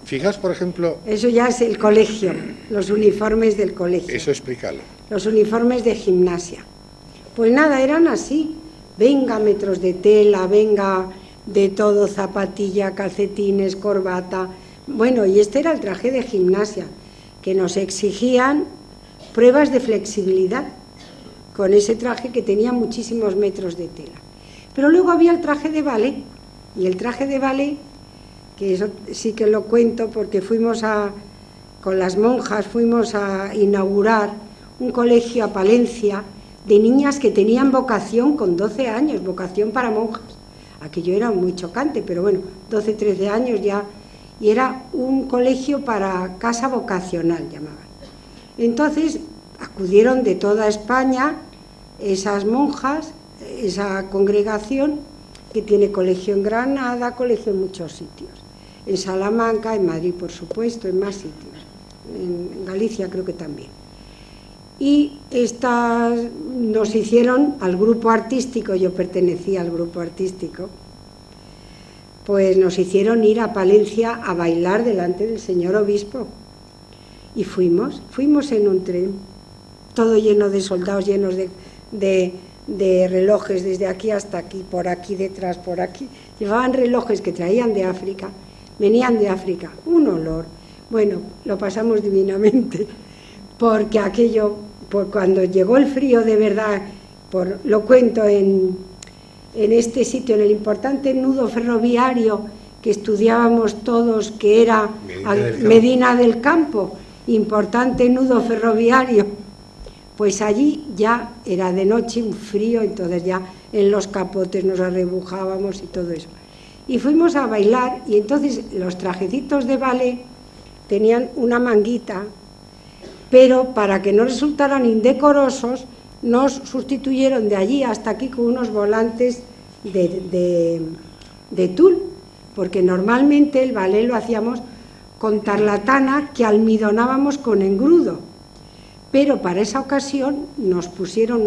Fijaos, por ejemplo... Eso ya es el colegio, los uniformes del colegio. Eso explícalo. Los uniformes de gimnasia. Pues nada, eran así. Venga metros de tela, venga de todo, zapatilla, calcetines, corbata. Bueno, y este era el traje de gimnasia, que nos exigían pruebas de flexibilidad con ese traje que tenía muchísimos metros de tela. Pero luego había el traje de ballet, y el traje de ballet, que eso sí que lo cuento porque con las monjas fuimos a inaugurar un colegio a Palencia de niñas que tenían vocación con 12 años, vocación para monjas. Aquello era muy chocante, pero bueno, 12, 13 años ya, y era un colegio para casa vocacional, llamaban. Entonces acudieron de toda España esas monjas, esa congregación que tiene colegio en Granada, colegio en muchos sitios, en Salamanca, en Madrid por supuesto, en más sitios, en Galicia creo que también. Y estas nos hicieron al grupo artístico, yo pertenecía al grupo artístico, pues nos hicieron ir a Palencia a bailar delante del señor obispo. Y fuimos en un tren, todo lleno de soldados, llenos de relojes desde aquí hasta aquí, por aquí detrás, por aquí. Llevaban relojes que traían de África, venían de África, un olor. Bueno, lo pasamos divinamente, porque aquello, cuando llegó el frío de verdad, lo cuento en este sitio, en el importante nudo ferroviario que estudiábamos todos, que era Medina del Campo, importante nudo ferroviario, pues allí ya era de noche, un frío, entonces ya en los capotes nos arrebujábamos y todo eso. Y fuimos a bailar, y entonces los trajecitos de ballet tenían una manguita, pero para que no resultaran indecorosos, nos sustituyeron de allí hasta aquí con unos volantes de tul, porque normalmente el ballet lo hacíamos con tarlatana que almidonábamos con engrudo, pero para esa ocasión nos pusieron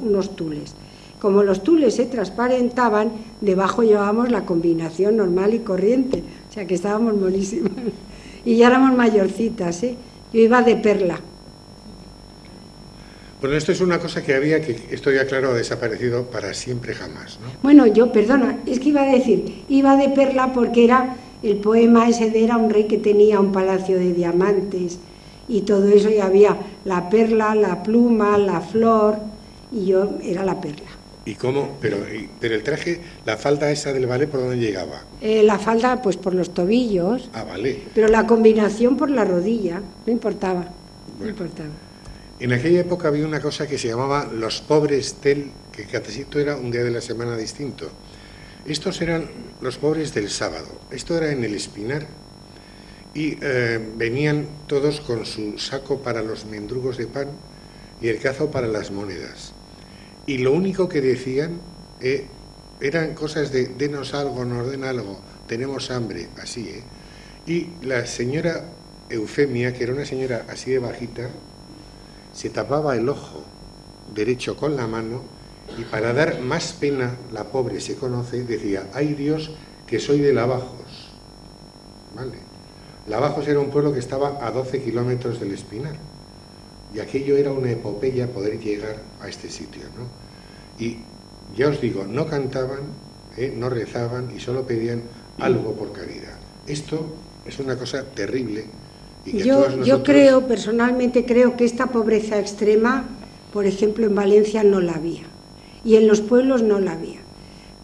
unos tules. Como los tules se transparentaban, debajo llevábamos la combinación normal y corriente, o sea que estábamos monísimas. Y ya éramos mayorcitas, ¿eh? Yo iba de perla. Bueno, esto es una cosa que había, que esto ya claro ha desaparecido para siempre jamás, ¿no? Bueno, perdona, es que iba a decir, iba de perla porque era el poema ese era un rey que tenía un palacio de diamantes y todo eso, y había la perla, la pluma, la flor, y yo era la perla. ¿Y cómo? Pero el traje, la falda esa del ballet, ¿por dónde llegaba? La falda, pues por los tobillos. Ah, vale. Pero la combinación por la rodilla, no importaba, bueno. No importaba. En aquella época había una cosa que se llamaba los pobres del, que casi era un día de la semana distinto. Estos eran los pobres del sábado. Esto era en el Espinar, y venían todos con su saco para los mendrugos de pan y el cazo para las monedas. Y lo único que decían eran cosas de denos algo, nos den algo, tenemos hambre, así, Y la señora Eufemia, que era una señora así de bajita, se tapaba el ojo derecho con la mano y para dar más pena, la pobre se conoce, decía, ¡ay Dios, que soy de Lavajos! ¿Vale? Lavajos era un pueblo que estaba a 12 kilómetros del Espinar y aquello era una epopeya poder llegar a este sitio, ¿no? Y ya os digo, no cantaban, no rezaban y solo pedían algo por caridad. Esto es una cosa terrible. Y que yo creo, personalmente creo que esta pobreza extrema, por ejemplo, en Valencia no la había y en los pueblos no la había.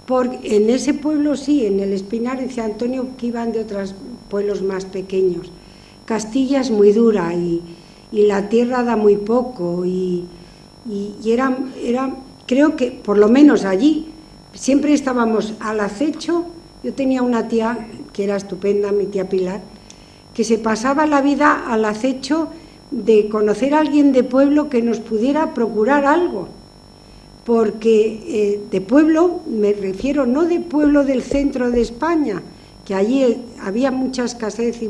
Porque en ese pueblo sí, en el Espinar, decía Antonio que iban de otros pueblos más pequeños. Castilla es muy dura y la tierra da muy poco y era, creo que por lo menos allí siempre estábamos al acecho. Yo tenía una tía que era estupenda, mi tía Pilar, que se pasaba la vida al acecho de conocer a alguien de pueblo que nos pudiera procurar algo. Porque de pueblo, me refiero no de pueblo del centro de España, que allí había mucha escasez,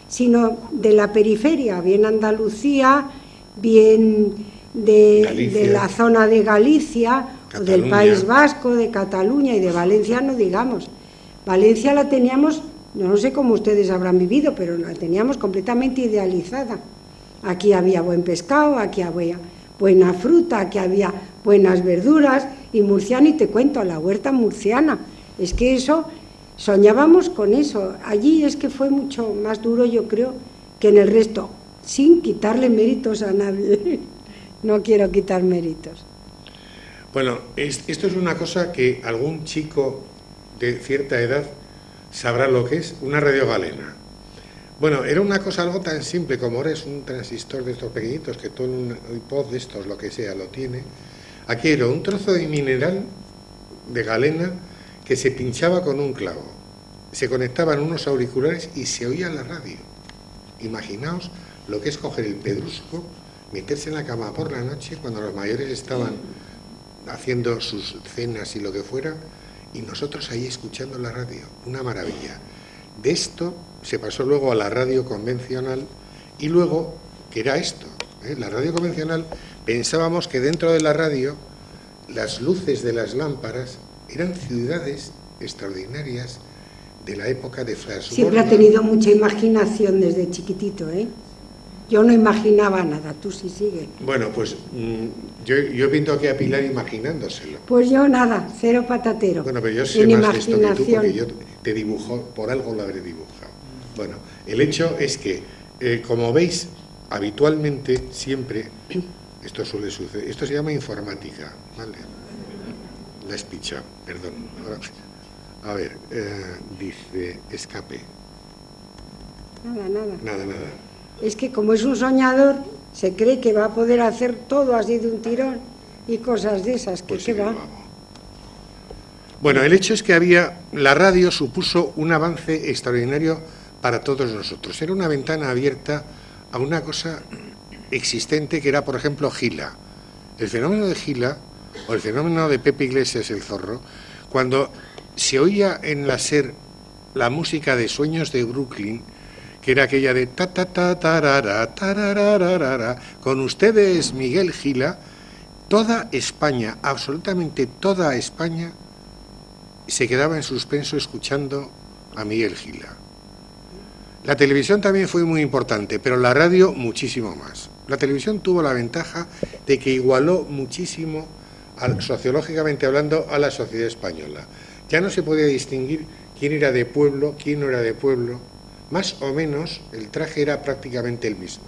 sino de la periferia, bien Andalucía, bien de la zona de Galicia, Cataluña, o del País Vasco, de Cataluña y de Valencia, no digamos. Valencia la teníamos, no sé cómo ustedes habrán vivido, pero la teníamos completamente idealizada. Aquí había buen pescado, aquí había buena fruta, aquí había buenas verduras, y Murciano, y te cuento, la huerta murciana, es que eso, soñábamos con eso. Allí es que fue mucho más duro, yo creo, que en el resto, sin quitarle méritos a nadie. No quiero quitar méritos. Bueno, esto es una cosa que algún chico de cierta edad sabrá lo que es, una radio galena. Bueno, era una cosa algo tan simple como ahora es un transistor de estos pequeñitos, que todo un iPod de estos, lo que sea, lo tiene. Aquí era un trozo de mineral de galena que se pinchaba con un clavo. Se conectaban unos auriculares y se oía la radio. Imaginaos lo que es coger el pedrusco, meterse en la cama por la noche cuando los mayores estaban haciendo sus cenas y lo que fuera, y nosotros ahí escuchando la radio. Una maravilla. De esto se pasó luego a la radio convencional y luego, que era esto, la radio convencional, pensábamos que dentro de la radio las luces de las lámparas eran ciudades extraordinarias de la época de Flash. Siempre ha tenido mucha imaginación desde chiquitito, ¿eh? Yo no imaginaba nada, tú sí sigue. Bueno, pues yo pinto aquí a Pilar imaginándoselo. Pues yo nada, cero patatero. Bueno, pero yo sé más de esto que tú, porque yo te dibujo, por algo lo habré dibujado. Bueno, el hecho es que, como veis, habitualmente, siempre, esto suele suceder, esto se llama informática, ¿vale? La has pichado, perdón. Ahora, a ver, dice, escape. Nada. Es que como es un soñador, se cree que va a poder hacer todo así de un tirón y cosas de esas, que pues qué sí, va. Bueno, el hecho es que la radio supuso un avance extraordinario para todos nosotros. Era una ventana abierta a una cosa existente que era, por ejemplo, Gila. El fenómeno de Gila, o el fenómeno de Pepe Iglesias, el Zorro, cuando se oía en la SER la música de Sueños de Brooklyn, que era aquella de ta ta ta tarara, tarararara, con ustedes Miguel Gila, toda España, absolutamente toda España, se quedaba en suspenso escuchando a Miguel Gila. La televisión también fue muy importante, pero la radio muchísimo más. La televisión tuvo la ventaja de que igualó muchísimo, sociológicamente hablando, a la sociedad española. Ya no se podía distinguir quién era de pueblo, quién no era de pueblo. Más o menos el traje era prácticamente el mismo.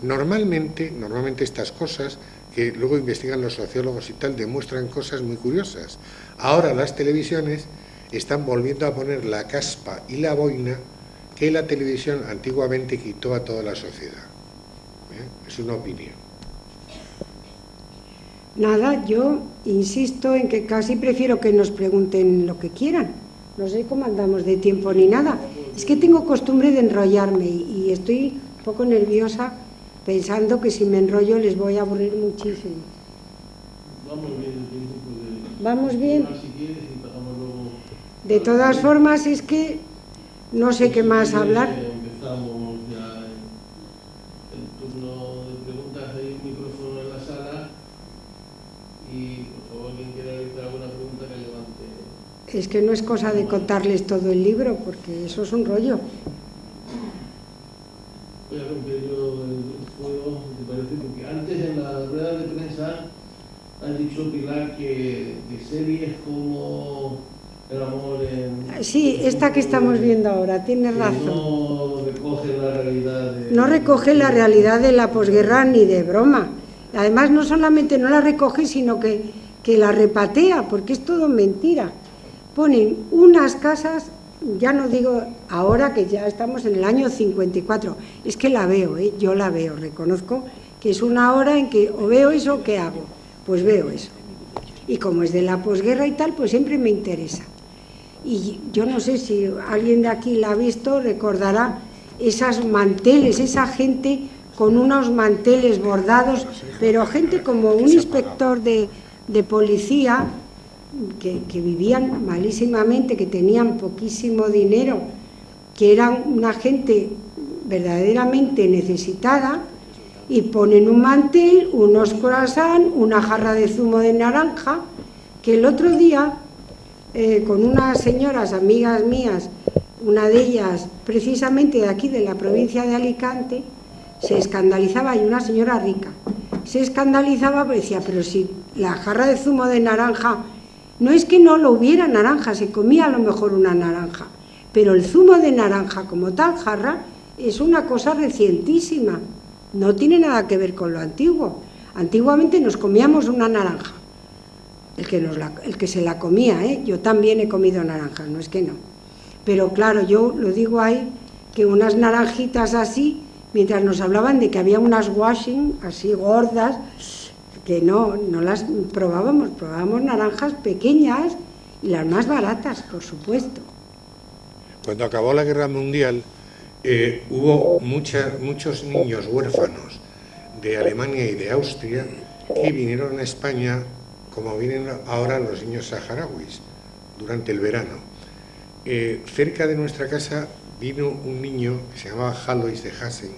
Normalmente estas cosas, que luego investigan los sociólogos y tal, demuestran cosas muy curiosas. Ahora las televisiones están volviendo a poner la caspa y la boina que la televisión antiguamente quitó a toda la sociedad. Es una opinión. Nada, yo insisto en que casi prefiero que nos pregunten lo que quieran. No sé cómo andamos de tiempo ni nada. Es que tengo costumbre de enrollarme y estoy un poco nerviosa pensando que si me enrollo les voy a aburrir muchísimo. Vamos bien el tiempo, pues, ¿Vamos bien? Si quieres, y pasamos luego. De todas formas, es que no sé qué más hablar. Empezamos ya el turno de preguntas. Hay un micrófono en la sala y por favor, quien quiera realizar alguna pregunta que levante. Es que no es cosa de contarles todo el libro, porque eso es un rollo. Voy a romper yo el fuego, ¿te parece? Porque antes en la rueda de prensa has dicho, Pilar, que series como El amor en... Sí, esta que estamos viendo ahora, tienes razón. No recoge la realidad de... No recoge la realidad de la posguerra ni de broma. Además, no solamente no la recoge, sino que la repatea, porque es todo mentira. Ponen unas casas, ya no digo ahora que ya estamos en el año 54, es que la veo, yo la veo, reconozco que es una hora en que o veo eso o qué hago, pues veo eso. Y como es de la posguerra y tal, pues siempre me interesa. Y yo no sé si alguien de aquí la ha visto, recordará esas manteles, esa gente con unos manteles bordados, pero gente como un inspector de policía, que vivían malísimamente, que tenían poquísimo dinero, que eran una gente verdaderamente necesitada, y ponen un mantel, unos croissants, una jarra de zumo de naranja, que el otro día, con unas señoras amigas mías, una de ellas precisamente de aquí, de la provincia de Alicante, se escandalizaba, y una señora rica, se escandalizaba porque decía, pero si la jarra de zumo de naranja, no es que no lo hubiera naranja, se comía a lo mejor una naranja, pero el zumo de naranja como tal jarra es una cosa recientísima, no tiene nada que ver con lo antiguo. Antiguamente nos comíamos una naranja, el que se la comía, yo también he comido naranjas, no es que no, pero claro, yo lo digo ahí, que unas naranjitas así, mientras nos hablaban de que había unas washing así gordas, que no las probábamos naranjas pequeñas y las más baratas, por supuesto. Cuando acabó la Guerra Mundial, hubo muchos niños huérfanos de Alemania y de Austria que vinieron a España, como vienen ahora los niños saharauis, durante el verano. Cerca de nuestra casa vino un niño que se llamaba Alois de Hassing,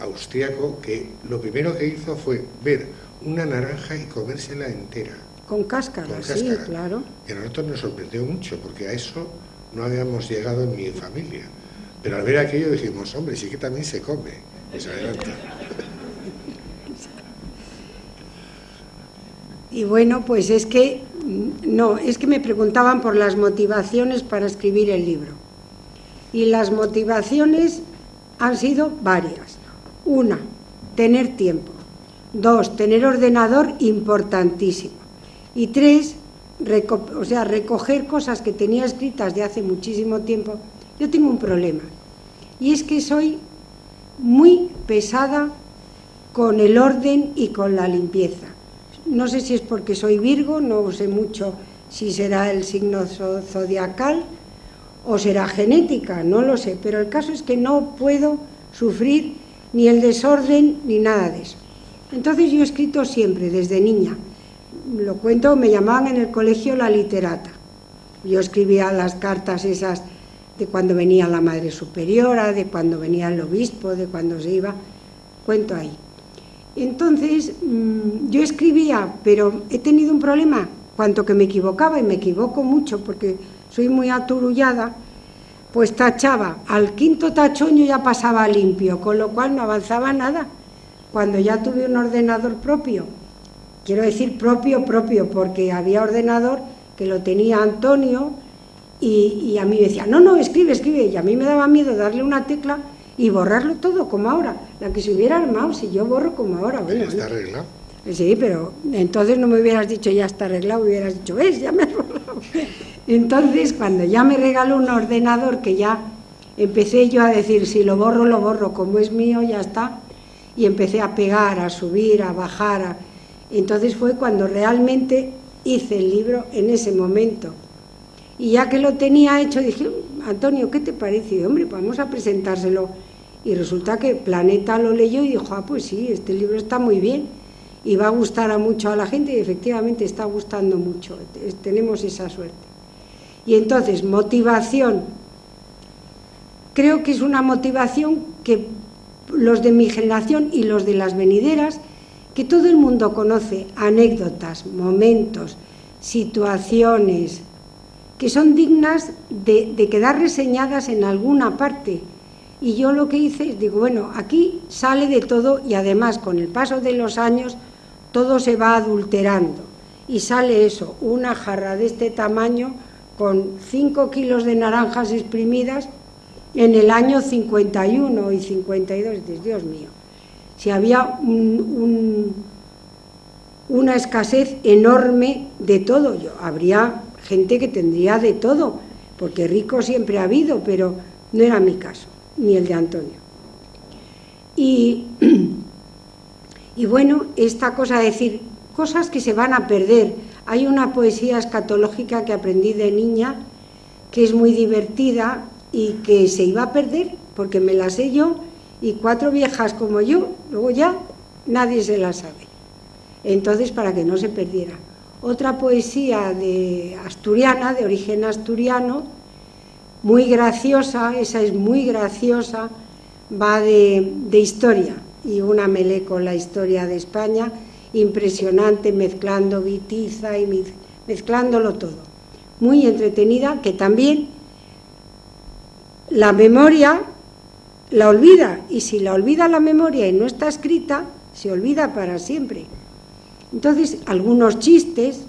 austriaco, que lo primero que hizo fue ver una naranja y comérsela entera. Con cáscara, sí, claro. Y a nosotros nos sorprendió mucho, porque a eso no habíamos llegado en mi familia. Pero al ver aquello dijimos, hombre, sí que también se come. Pues adelante. Y bueno, pues es que me preguntaban por las motivaciones para escribir el libro. Y las motivaciones han sido varias. Una, tener tiempo. 2, tener ordenador, importantísimo. Y 3, recoger cosas que tenía escritas de hace muchísimo tiempo. Yo tengo un problema, y es que soy muy pesada con el orden y con la limpieza. No sé si es porque soy Virgo, no sé mucho si será el signo zodiacal o será genética, no lo sé, pero el caso es que no puedo sufrir ni el desorden ni nada de eso. Entonces yo he escrito siempre, desde niña. Lo cuento, me llamaban en el colegio la literata. Yo escribía las cartas esas de cuando venía la Madre Superiora, de cuando venía el obispo, de cuando se iba, cuento ahí. Entonces yo escribía, pero he tenido un problema, cuanto que me equivocaba, y me equivoco mucho porque soy muy aturullada, pues tachaba, al quinto tachón yo ya pasaba limpio, con lo cual no avanzaba nada. Cuando ya tuve un ordenador propio, quiero decir propio, porque había ordenador que lo tenía Antonio y a mí me decía, no, escribe, y a mí me daba miedo darle una tecla y borrarlo todo como ahora, la que se hubiera armado, si yo borro como ahora. Bueno, está arreglado. Sí, pero entonces no me hubieras dicho ya está arreglado, hubieras dicho, ¿ves? Ya me has borrado. Entonces, cuando ya me regaló un ordenador, que ya empecé yo a decir, si lo borro, como es mío, ya está. Y empecé a pegar, a subir, a bajar. Entonces fue cuando realmente hice el libro en ese momento. Y ya que lo tenía hecho, dije, Antonio, ¿qué te parece? Y, hombre, vamos a presentárselo. Y resulta que Planeta lo leyó y dijo, ah, pues sí, este libro está muy bien y va a gustar mucho a la gente, y efectivamente está gustando mucho, tenemos esa suerte. Y entonces, motivación, creo que es una motivación que los de mi generación y los de las venideras, que todo el mundo conoce anécdotas, momentos, situaciones que son dignas de quedar reseñadas en alguna parte. Y yo lo que hice es, digo, bueno, aquí sale de todo, y además con el paso de los años todo se va adulterando y sale eso, una jarra de este tamaño con 5 kilos de naranjas exprimidas en el año 51 y 52, Dios mío, si había una escasez enorme de todo. Habría gente que tendría de todo, porque rico siempre ha habido, pero no era mi caso, ni el de Antonio. Y bueno, esta cosa de decir cosas que se van a perder. Hay una poesía escatológica que aprendí de niña, que es muy divertida y que se iba a perder, porque me la sé yo y 4 viejas como yo, luego ya nadie se la sabe. Entonces, para que no se perdiera. Otra poesía asturiana, de origen asturiano, muy graciosa, esa es muy graciosa, va de historia, y una melé con la historia de España, impresionante, mezclando Vitiza y mezclándolo todo. Muy entretenida, que también la memoria la olvida, y si la olvida la memoria y no está escrita, se olvida para siempre. Entonces, algunos chistes,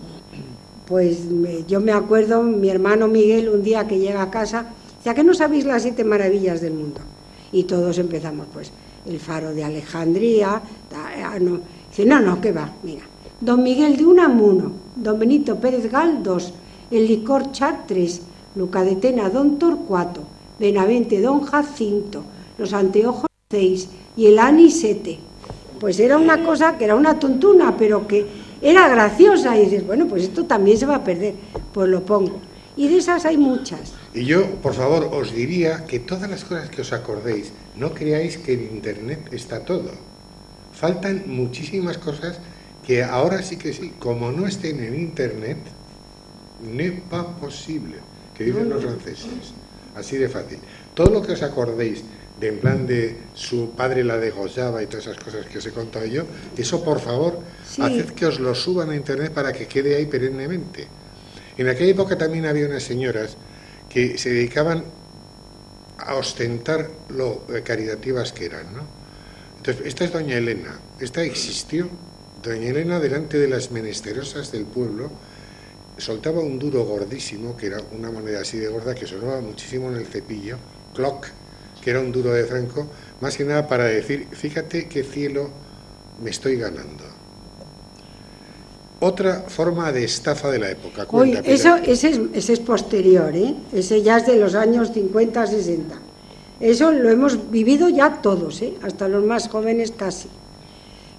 pues yo me acuerdo, mi hermano Miguel, un día que llega a casa, dice, ¿a qué no sabéis las 7 maravillas del mundo? Y todos empezamos, pues, el faro de Alejandría, no. Dice, no, ¿qué va? Mira, don Miguel de Unamuno, don Benito Pérez Gal 2, el licor Char 3, Luca de Tena don Torcuato, Benavente don Jacinto, los anteojos 6 y el Ani 7. Pues era una cosa que era una tontuna, pero que era graciosa, y dices, bueno, pues esto también se va a perder, pues lo pongo. Y de esas hay muchas. Y yo, por favor, os diría que todas las cosas que os acordéis, no creáis que en Internet está todo. Faltan muchísimas cosas que ahora sí que sí, como no estén en Internet, n'est pas posible, que dicen los franceses, así de fácil. Todo lo que os acordéis de en plan de su padre la degollaba y todas esas cosas que os he contado yo, eso por favor, sí, haced que os lo suban a Internet para que quede ahí perennemente. En aquella época también había unas señoras que se dedicaban a ostentar lo caritativas que eran, ¿no? Entonces, esta es doña Elena, esta existió. Doña Elena, delante de las menesterosas del pueblo, soltaba un duro gordísimo, que era una moneda así de gorda, que sonaba muchísimo en el cepillo, cloc, que era un duro de Franco, más que nada para decir, fíjate qué cielo me estoy ganando. Otra forma de estafa de la época. Cuenta, ese es posterior, ¿eh? Ese ya es de los años 50, 60. Eso lo hemos vivido ya todos, ¿eh? Hasta los más jóvenes casi.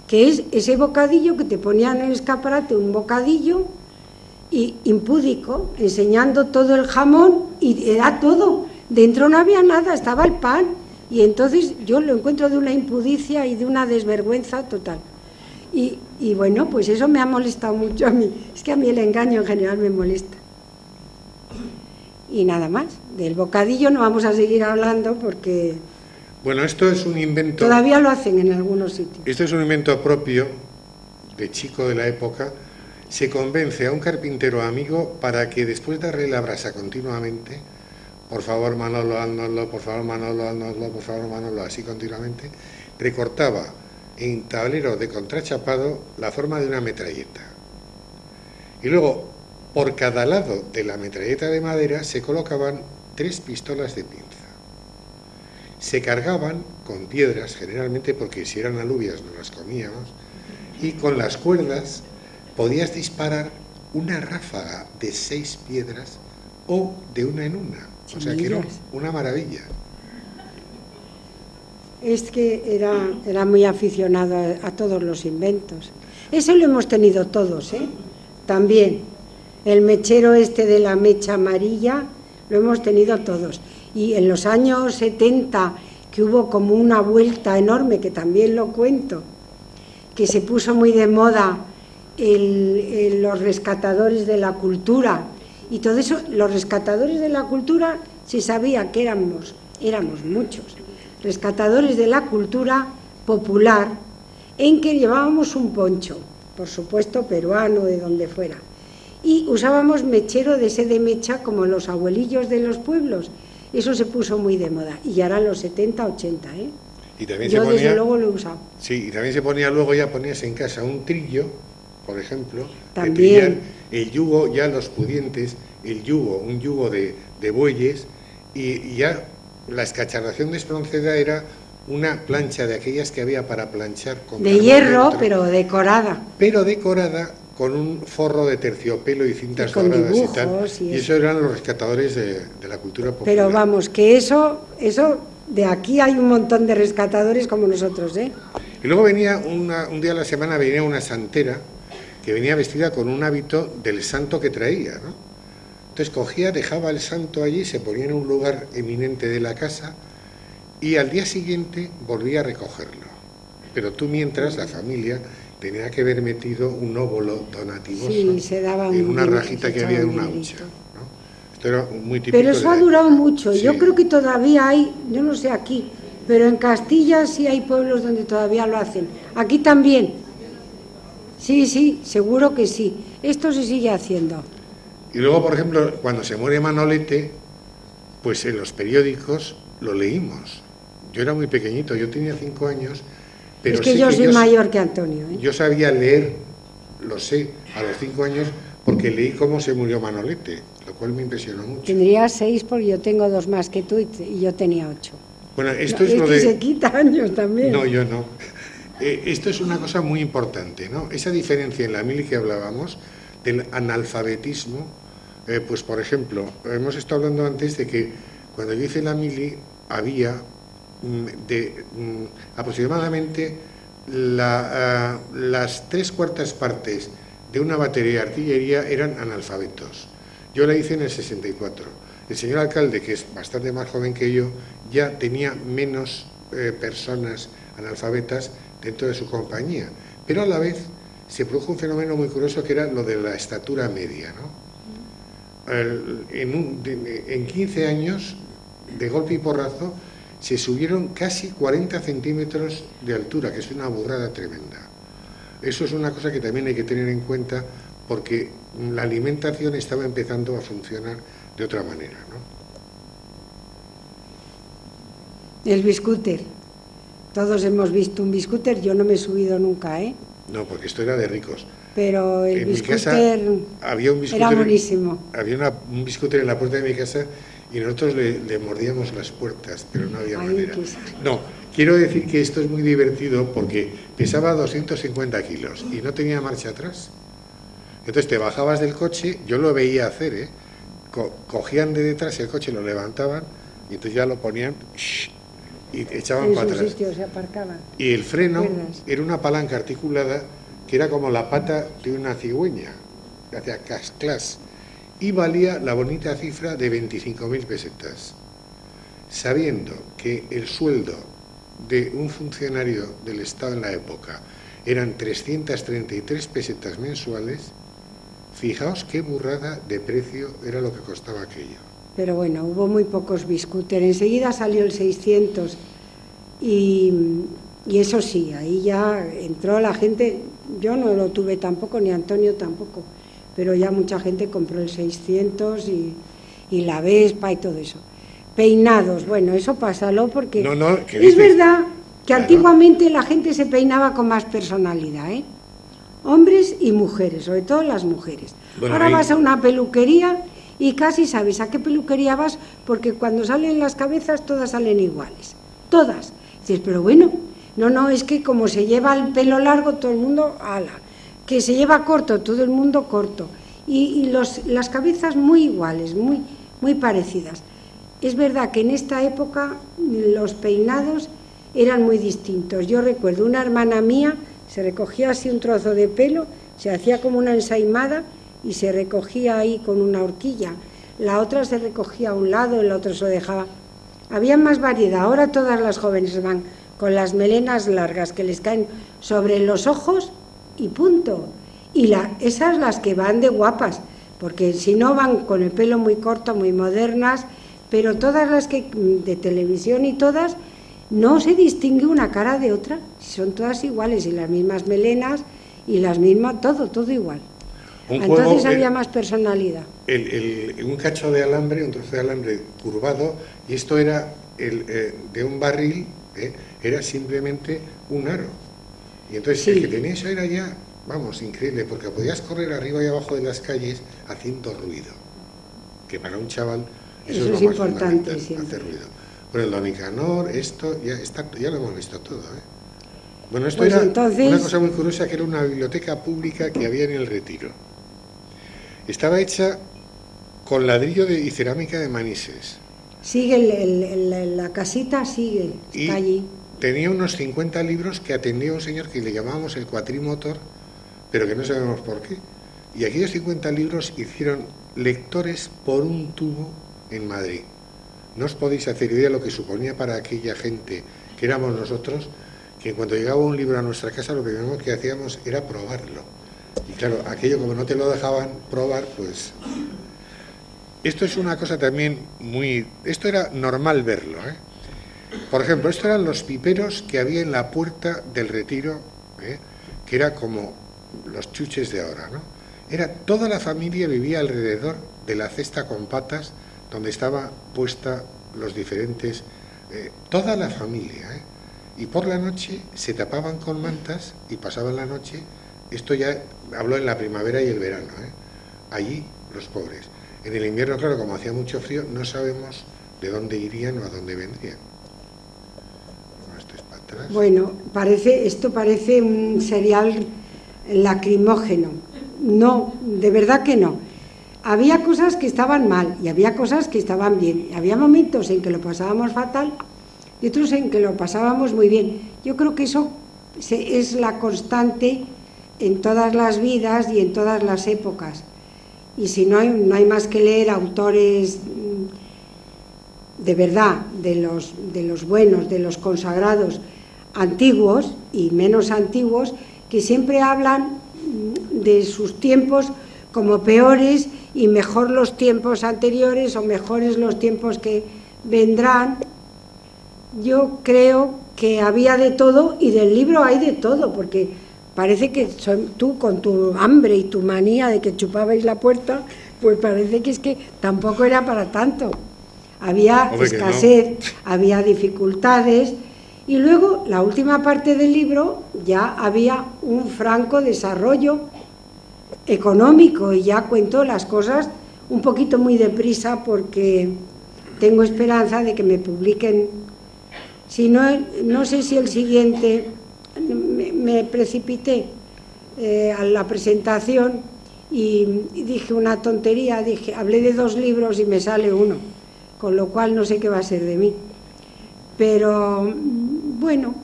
Que es ese bocadillo que te ponían en el escaparate, un bocadillo impúdico, enseñando todo el jamón, y era todo. Dentro no había nada, estaba el pan. Y entonces yo lo encuentro de una impudicia y de una desvergüenza total. Y bueno, pues eso me ha molestado mucho a mí. Es que a mí el engaño en general me molesta. Y nada más. Del bocadillo no vamos a seguir hablando porque... Bueno, esto es un invento... Todavía lo hacen en algunos sitios. Esto es un invento propio de chico de la época. Se convence a un carpintero amigo para que después de darle la brasa continuamente, por favor Manolo, haznoslo, por favor Manolo, haznoslo, por favor Manolo, así continuamente, recortaba en tablero de contrachapado la forma de una metralleta. Y luego, por cada lado de la metralleta de madera se colocaban 3 pistolas de pinza. Se cargaban con piedras, generalmente porque si eran alubias no las comíamos, y con las cuerdas podías disparar una ráfaga de 6 piedras o de una en una. O sea que era una maravilla. Es que era muy aficionado a todos los inventos. Eso lo hemos tenido todos, ¿eh? También. El mechero este de la mecha amarilla lo hemos tenido todos. Y en los años 70, que hubo como una vuelta enorme, que también lo cuento, que se puso muy de moda los rescatadores de la cultura, y todo eso, los rescatadores de la cultura, se sabía que éramos muchos, rescatadores de la cultura popular, en que llevábamos un poncho, por supuesto peruano, de donde fuera, y usábamos mechero de ese de mecha como los abuelillos de los pueblos. Eso se puso muy de moda, y ya eran los 70, 80, ¿eh? Y también Yo se ponía, desde luego lo he usado. Sí, y también se ponía, luego ya ponías en casa un trillo, por ejemplo, También. El yugo, ya los pudientes, un yugo de bueyes, y ya la escacharración de Espronceda era una plancha de aquellas que había para planchar con De carbón hierro, dentro, pero decorada. pero decorada con un forro de terciopelo y cintas Y con doradas dibujos y tal. y Y eso eran los rescatadores de la cultura popular. Pero vamos, que eso, de aquí hay un montón de rescatadores como nosotros, ¿eh? Y luego venía un día a la semana venía una santera que venía vestida con un hábito del santo que traía, ¿no? Entonces cogía, dejaba el santo allí, se ponía en un lugar eminente de la casa y al día siguiente volvía a recogerlo. Pero tú mientras, la familia, tenía que haber metido un óvulo donativoso, Sí, se daba en una dinero, rajita se que había en echaba una un hucha, dinerito. ¿no? Esto era muy típico. Pero eso ha durado mucho. Sí. Yo creo que todavía hay, yo no sé aquí, pero en Castilla sí hay pueblos donde todavía lo hacen. Aquí también. Sí, seguro que sí. Esto se sigue haciendo. Y luego, por ejemplo, cuando se muere Manolete, pues en los periódicos lo leímos. Yo era muy pequeñito, yo tenía 5 años, pero es que sí yo soy mayor que Antonio, ¿eh? Yo sabía leer, lo sé, a los 5 años, porque leí cómo se murió Manolete, lo cual me impresionó mucho. Tendría 6 porque yo tengo 2 más que tú y yo tenía 8. Bueno, esto No, es lo que de... se quita años también. No, yo no. Esto es una cosa muy importante, ¿no? Esa diferencia en la mili que hablábamos, del analfabetismo, pues por ejemplo, hemos estado hablando antes de que cuando yo hice la mili había aproximadamente las 3/4 partes de una batería de artillería eran analfabetos. Yo la hice en el 64. El señor alcalde, que es bastante más joven que yo, ya tenía menos personas analfabetas dentro de su compañía, pero a la vez se produjo un fenómeno muy curioso que era lo de la estatura media, ¿no? En 15 años, de golpe y porrazo, se subieron casi 40 centímetros de altura, que es una burrada tremenda. Eso es una cosa que también hay que tener en cuenta porque la alimentación estaba empezando a funcionar de otra manera, ¿no? El biscúter. Todos hemos visto un biscúter, yo no me he subido nunca, ¿eh? No, porque esto era de ricos. Pero el En mi biscúter, casa había un biscúter, era buenísimo. Había un biscúter en la puerta de mi casa y nosotros le mordíamos las puertas, pero no había manera. No, quiero decir que esto es muy divertido porque pesaba 250 kilos y no tenía marcha atrás. Entonces te bajabas del coche, yo lo veía hacer, ¿eh? Cogían de detrás el coche, lo levantaban y entonces ya lo ponían y echaban para atrás. Sitio, se aparcaban. Y el freno era una palanca articulada que era como la pata de una cigüeña, que hacía clas, y valía la bonita cifra de 25.000 pesetas. Sabiendo que el sueldo de un funcionario del Estado en la época eran 333 pesetas mensuales, fijaos qué burrada de precio era lo que costaba aquello. Pero bueno, hubo muy pocos biscúter. Enseguida salió el 600 y eso sí, ahí ya entró la gente. Yo no lo tuve tampoco, ni Antonio tampoco, pero ya mucha gente compró el 600 y la Vespa y todo eso. Peinados, bueno, eso pásalo porque es verdad que antiguamente la gente se peinaba con más personalidad, ¿eh? Hombres y mujeres, sobre todo las mujeres. Bueno, ahora vas a una peluquería y casi sabes a qué peluquería vas porque cuando salen las cabezas todas salen iguales, todas. Dices, pero bueno, no, es que como se lleva el pelo largo todo el mundo, ala, que se lleva corto, todo el mundo corto. Y las cabezas muy iguales, muy parecidas. Es verdad que en esta época los peinados eran muy distintos. Yo recuerdo una hermana mía, se recogía así un trozo de pelo, se hacía como una ensaimada y se recogía ahí con una horquilla, la otra se recogía a un lado, el otro se lo dejaba. Había más variedad. Ahora todas las jóvenes van con las melenas largas que les caen sobre los ojos y punto. Y esas las que van de guapas, porque si no van con el pelo muy corto, muy modernas, pero todas las que de televisión y todas, no se distingue una cara de otra, son todas iguales, y las mismas melenas, y las mismas, todo igual. Entonces había más personalidad. Un cacho de alambre, un trozo de alambre curvado, y esto era de un barril, era simplemente un aro. Y entonces el que tenía eso era ya, vamos, increíble, porque podías correr arriba y abajo de las calles haciendo ruido, que para un chaval eso es lo más importante, hacer ruido. Bueno, el Don Nicanor, esto ya lo hemos visto todo, Bueno, esto pues era entonces una cosa muy curiosa, que era una biblioteca pública que había en el Retiro. Estaba hecha con ladrillo y cerámica de Manises. Sigue la casita, sigue, está allí. Tenía unos 50 libros que atendía un señor que le llamábamos el cuatrimotor, pero que no sabemos por qué. Y aquellos 50 libros hicieron lectores por un tubo en Madrid. No os podéis hacer idea de lo que suponía para aquella gente, que éramos nosotros, que en cuanto llegaba un libro a nuestra casa, lo primero que hacíamos era probarlo. Y claro, aquello como no te lo dejaban probar, pues... Esto es una cosa también muy... Esto era normal verlo, Por ejemplo, estos eran los piperos que había en la puerta del Retiro, que era como los chuches de ahora, ¿no? Era toda la familia vivía alrededor de la cesta con patas, donde estaba puesta los diferentes... toda la familia, Y por la noche se tapaban con mantas y pasaban la noche. Esto ya habló en la primavera y el verano, Allí los pobres. En el invierno, claro, como hacía mucho frío, no sabemos de dónde irían o a dónde vendrían. Bueno, esto es para atrás. Bueno, esto parece un serial lacrimógeno. No, de verdad que no. Había cosas que estaban mal y había cosas que estaban bien. Había momentos en que lo pasábamos fatal y otros en que lo pasábamos muy bien. Yo creo que eso es la constante en todas las vidas y en todas las épocas. Y si no hay más que leer autores de verdad, de los buenos, de los consagrados antiguos y menos antiguos, que siempre hablan de sus tiempos como peores y mejor los tiempos anteriores o mejores los tiempos que vendrán. Yo creo que había de todo y del libro hay de todo, porque parece que tú con tu hambre y tu manía de que chupabais la puerta, pues parece que es que tampoco era para tanto. Había escasez, había dificultades, y luego la última parte del libro ya había un franco desarrollo económico y ya cuento las cosas un poquito muy deprisa porque tengo esperanza de que me publiquen. Si no, no sé si el siguiente, me precipité a la presentación y dije una tontería, hablé de 2 libros y me sale uno, con lo cual no sé qué va a ser de mí. Pero bueno,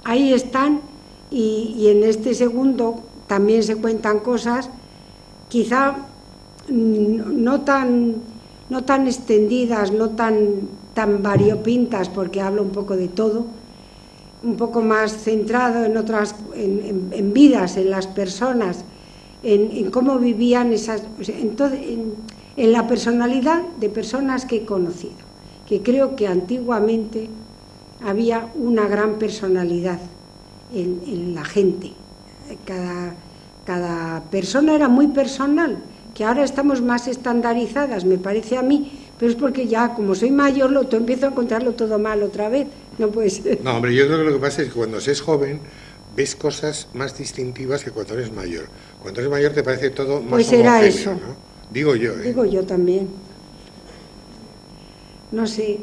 ahí están, y en este segundo también se cuentan cosas, quizá no tan extendidas, no tan variopintas, porque hablo un poco de todo, un poco más centrado en otras, en vidas, en las personas, en cómo vivían esas, en la personalidad de personas que he conocido, que creo que antiguamente había una gran personalidad en la gente. Cada persona era muy personal, que ahora estamos más estandarizadas, me parece a mí, pero es porque ya, como soy mayor, empiezo a encontrarlo todo mal otra vez. No puede ser. No, hombre, yo creo que lo que pasa es que cuando se es joven ves cosas más distintivas que cuando eres mayor. Cuando eres mayor te parece todo más pues homogéneo, era eso, ¿no? Digo yo, Digo yo también. No sé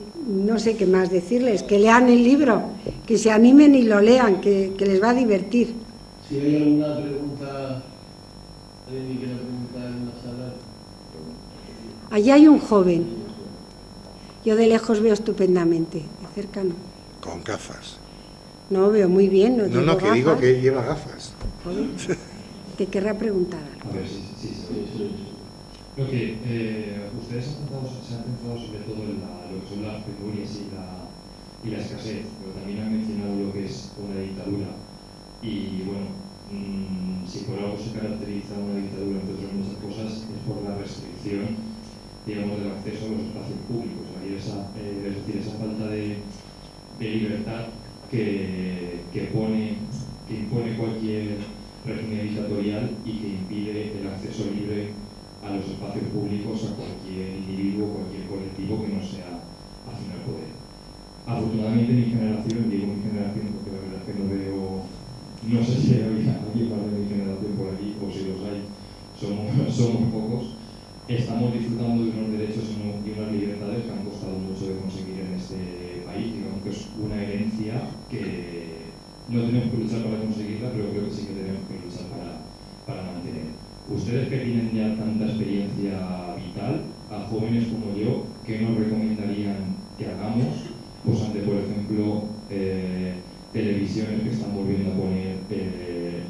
qué más decirles, que lean el libro, que se animen y lo lean, que les va a divertir. Si hay alguna pregunta, alguien que quiera preguntar en la sala. Allí hay un joven, yo de lejos veo estupendamente, de cerca no. Con gafas. No, veo muy bien. No, que digo que él lleva gafas. Joder. te querrá preguntar algo. A ver, sí. Creo que ustedes se han centrado sobre todo en lo que son las penurias y la escasez, pero también han mencionado lo que es una dictadura. Y bueno, si por algo se caracteriza una dictadura, entre otras muchas cosas, es por la restricción, digamos, del acceso a los espacios públicos. Es decir, esa falta de libertad que impone cualquier régimen dictatorial y que impide el acceso libre a los espacios públicos a cualquier individuo, cualquier colectivo que no sea afín al poder. Afortunadamente mi generación, digo mi generación porque la verdad es que no veo, no sé si hay alguien más de mi generación por aquí o si los hay, somos pocos, estamos disfrutando de unos derechos y unas libertades que han costado mucho de conseguir en este país. Digamos que es una herencia que no tenemos que luchar para conseguirla, pero creo que sí que tenemos que luchar para mantener. Ustedes que tienen ya tanta experiencia vital, a jóvenes como yo, ¿qué nos recomendarían que hagamos? Pues ante, por ejemplo, televisiones que están volviendo a poner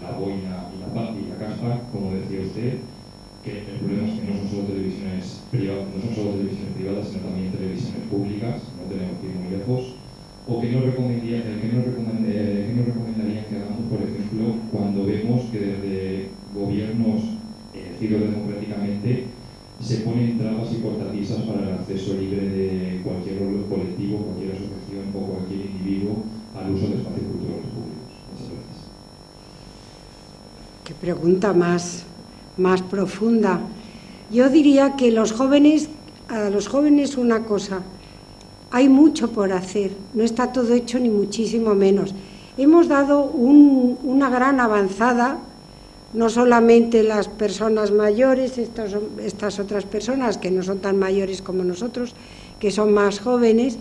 la boina y la caspa, como decía usted, que el problema es que no son solo televisiones privadas, sino también televisiones públicas, no tenemos que ir muy lejos. ¿O qué nos recomendarían que hagamos, por ejemplo, cuando vemos que desde gobiernos elegidos democráticamente se ponen trabas y cortapisas para el acceso libre de cualquier colectivo, cualquier asociación o cualquier individuo al uso de espacios culturales públicos? Muchas gracias. Qué pregunta más profunda. Yo diría que a los jóvenes una cosa, hay mucho por hacer, no está todo hecho ni muchísimo menos. Hemos dado una gran avanzada, no solamente las personas mayores, estas otras personas que no son tan mayores como nosotros, que son más jóvenes,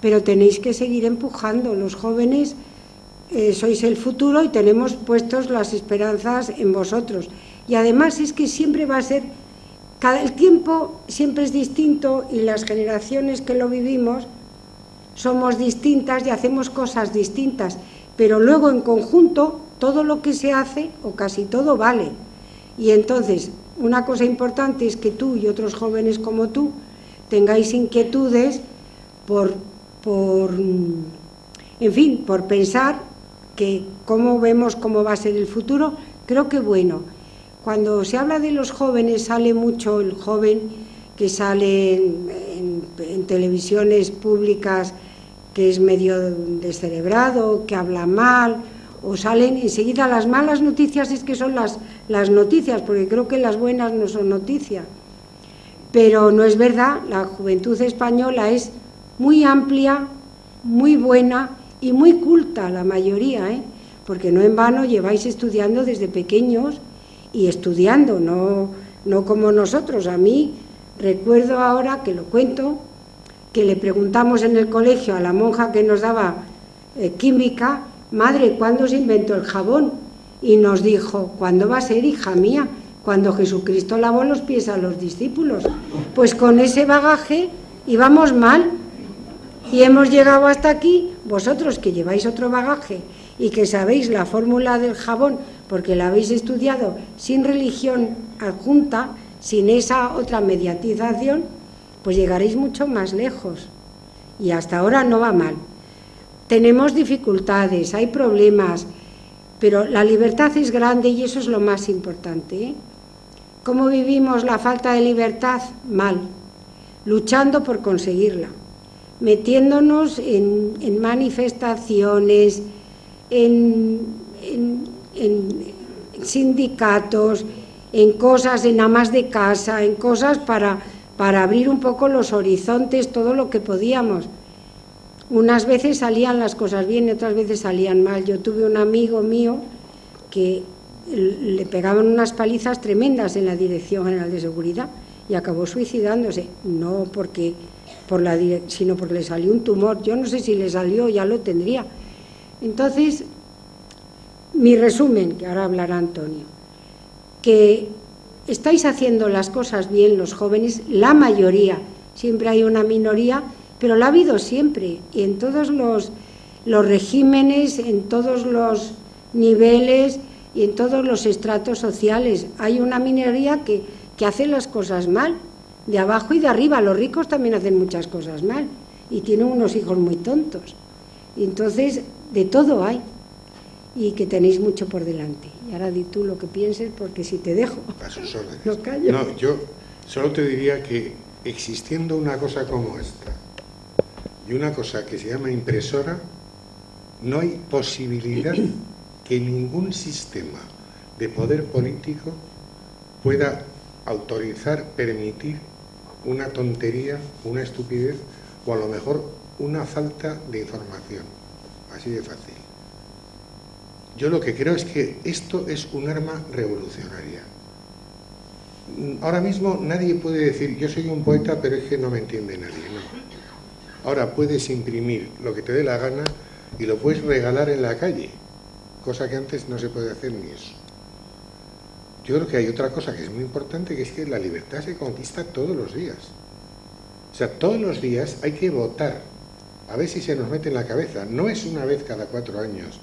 pero tenéis que seguir empujando. Los jóvenes sois el futuro y tenemos puestos las esperanzas en vosotros. Y además es que siempre va a ser, el tiempo siempre es distinto y las generaciones que lo vivimos somos distintas y hacemos cosas distintas, pero luego en conjunto todo lo que se hace, o casi todo, vale. Y entonces, una cosa importante es que tú y otros jóvenes como tú tengáis inquietudes por pensar que cómo vemos cómo va a ser el futuro. Creo que bueno, cuando se habla de los jóvenes sale mucho el joven que sale en televisiones públicas que es medio descerebrado, que habla mal, o salen enseguida las malas noticias, es que son las noticias, porque creo que las buenas no son noticias. Pero no es verdad, la juventud española es muy amplia, muy buena y muy culta, la mayoría, porque no en vano lleváis estudiando desde pequeños y estudiando, no como nosotros. A mí, recuerdo ahora que lo cuento, que le preguntamos en el colegio a la monja que nos daba química: madre, ¿cuándo se inventó el jabón? Y nos dijo: ¿cuándo va a ser, hija mía? Cuando Jesucristo lavó los pies a los discípulos. Pues con ese bagaje íbamos mal y hemos llegado hasta aquí. Vosotros que lleváis otro bagaje y que sabéis la fórmula del jabón porque la habéis estudiado sin religión adjunta, sin esa otra mediatización, pues llegaréis mucho más lejos. Y hasta ahora no va mal. Tenemos dificultades, hay problemas, pero la libertad es grande y eso es lo más importante. ¿Cómo vivimos la falta de libertad? Mal, luchando por conseguirla, metiéndonos en manifestaciones, en sindicatos, en cosas, en amas de casa, en cosas para abrir un poco los horizontes, todo lo que podíamos. Unas veces salían las cosas bien y otras veces salían mal. Yo tuve un amigo mío que le pegaban unas palizas tremendas en la Dirección General de Seguridad y acabó suicidándose, no sino porque le salió un tumor. Yo no sé si le salió, ya lo tendría. Entonces, mi resumen, que ahora hablará Antonio, que estáis haciendo las cosas bien los jóvenes, la mayoría, siempre hay una minoría, pero la ha habido siempre, y en todos los regímenes, en todos los niveles, y en todos los estratos sociales. Hay una minoría que hace las cosas mal, de abajo y de arriba. Los ricos también hacen muchas cosas mal y tienen unos hijos muy tontos. Y entonces, de todo hay, y que tenéis mucho por delante. Y ahora di tú lo que pienses, porque si te dejo, a sus órdenes. no callo. No, yo solo te diría que existiendo una cosa como esta y una cosa que se llama impresora, no hay posibilidad que ningún sistema de poder político pueda autorizar, permitir una tontería, una estupidez o a lo mejor una falta de información. Así de fácil. Yo lo que creo es que esto es un arma revolucionaria. Ahora mismo nadie puede decir, yo soy un poeta, pero es que no me entiende nadie. No. Ahora puedes imprimir lo que te dé la gana y lo puedes regalar en la calle, cosa que antes no se puede hacer ni eso. Yo creo que hay otra cosa que es muy importante, que es que la libertad se conquista todos los días. O sea, todos los días hay que votar, a ver si se nos mete en la cabeza. No es una vez cada 4 años,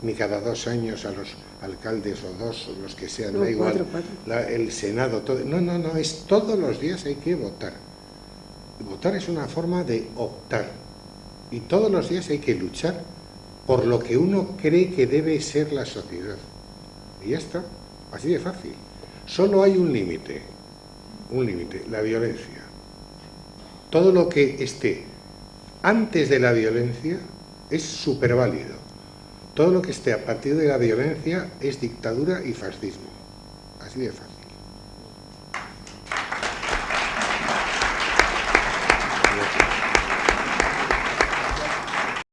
ni cada 2 años a los alcaldes o 2, o los que sean, No, da igual, 4. El Senado, todo. No, es todos los días hay que votar. Votar es una forma de optar. Y todos los días hay que luchar por lo que uno cree que debe ser la sociedad. Y ya está, así de fácil. Solo hay un límite, la violencia. Todo lo que esté antes de la violencia es superválido. Todo lo que esté a partir de la violencia es dictadura y fascismo. Así de fácil. Gracias.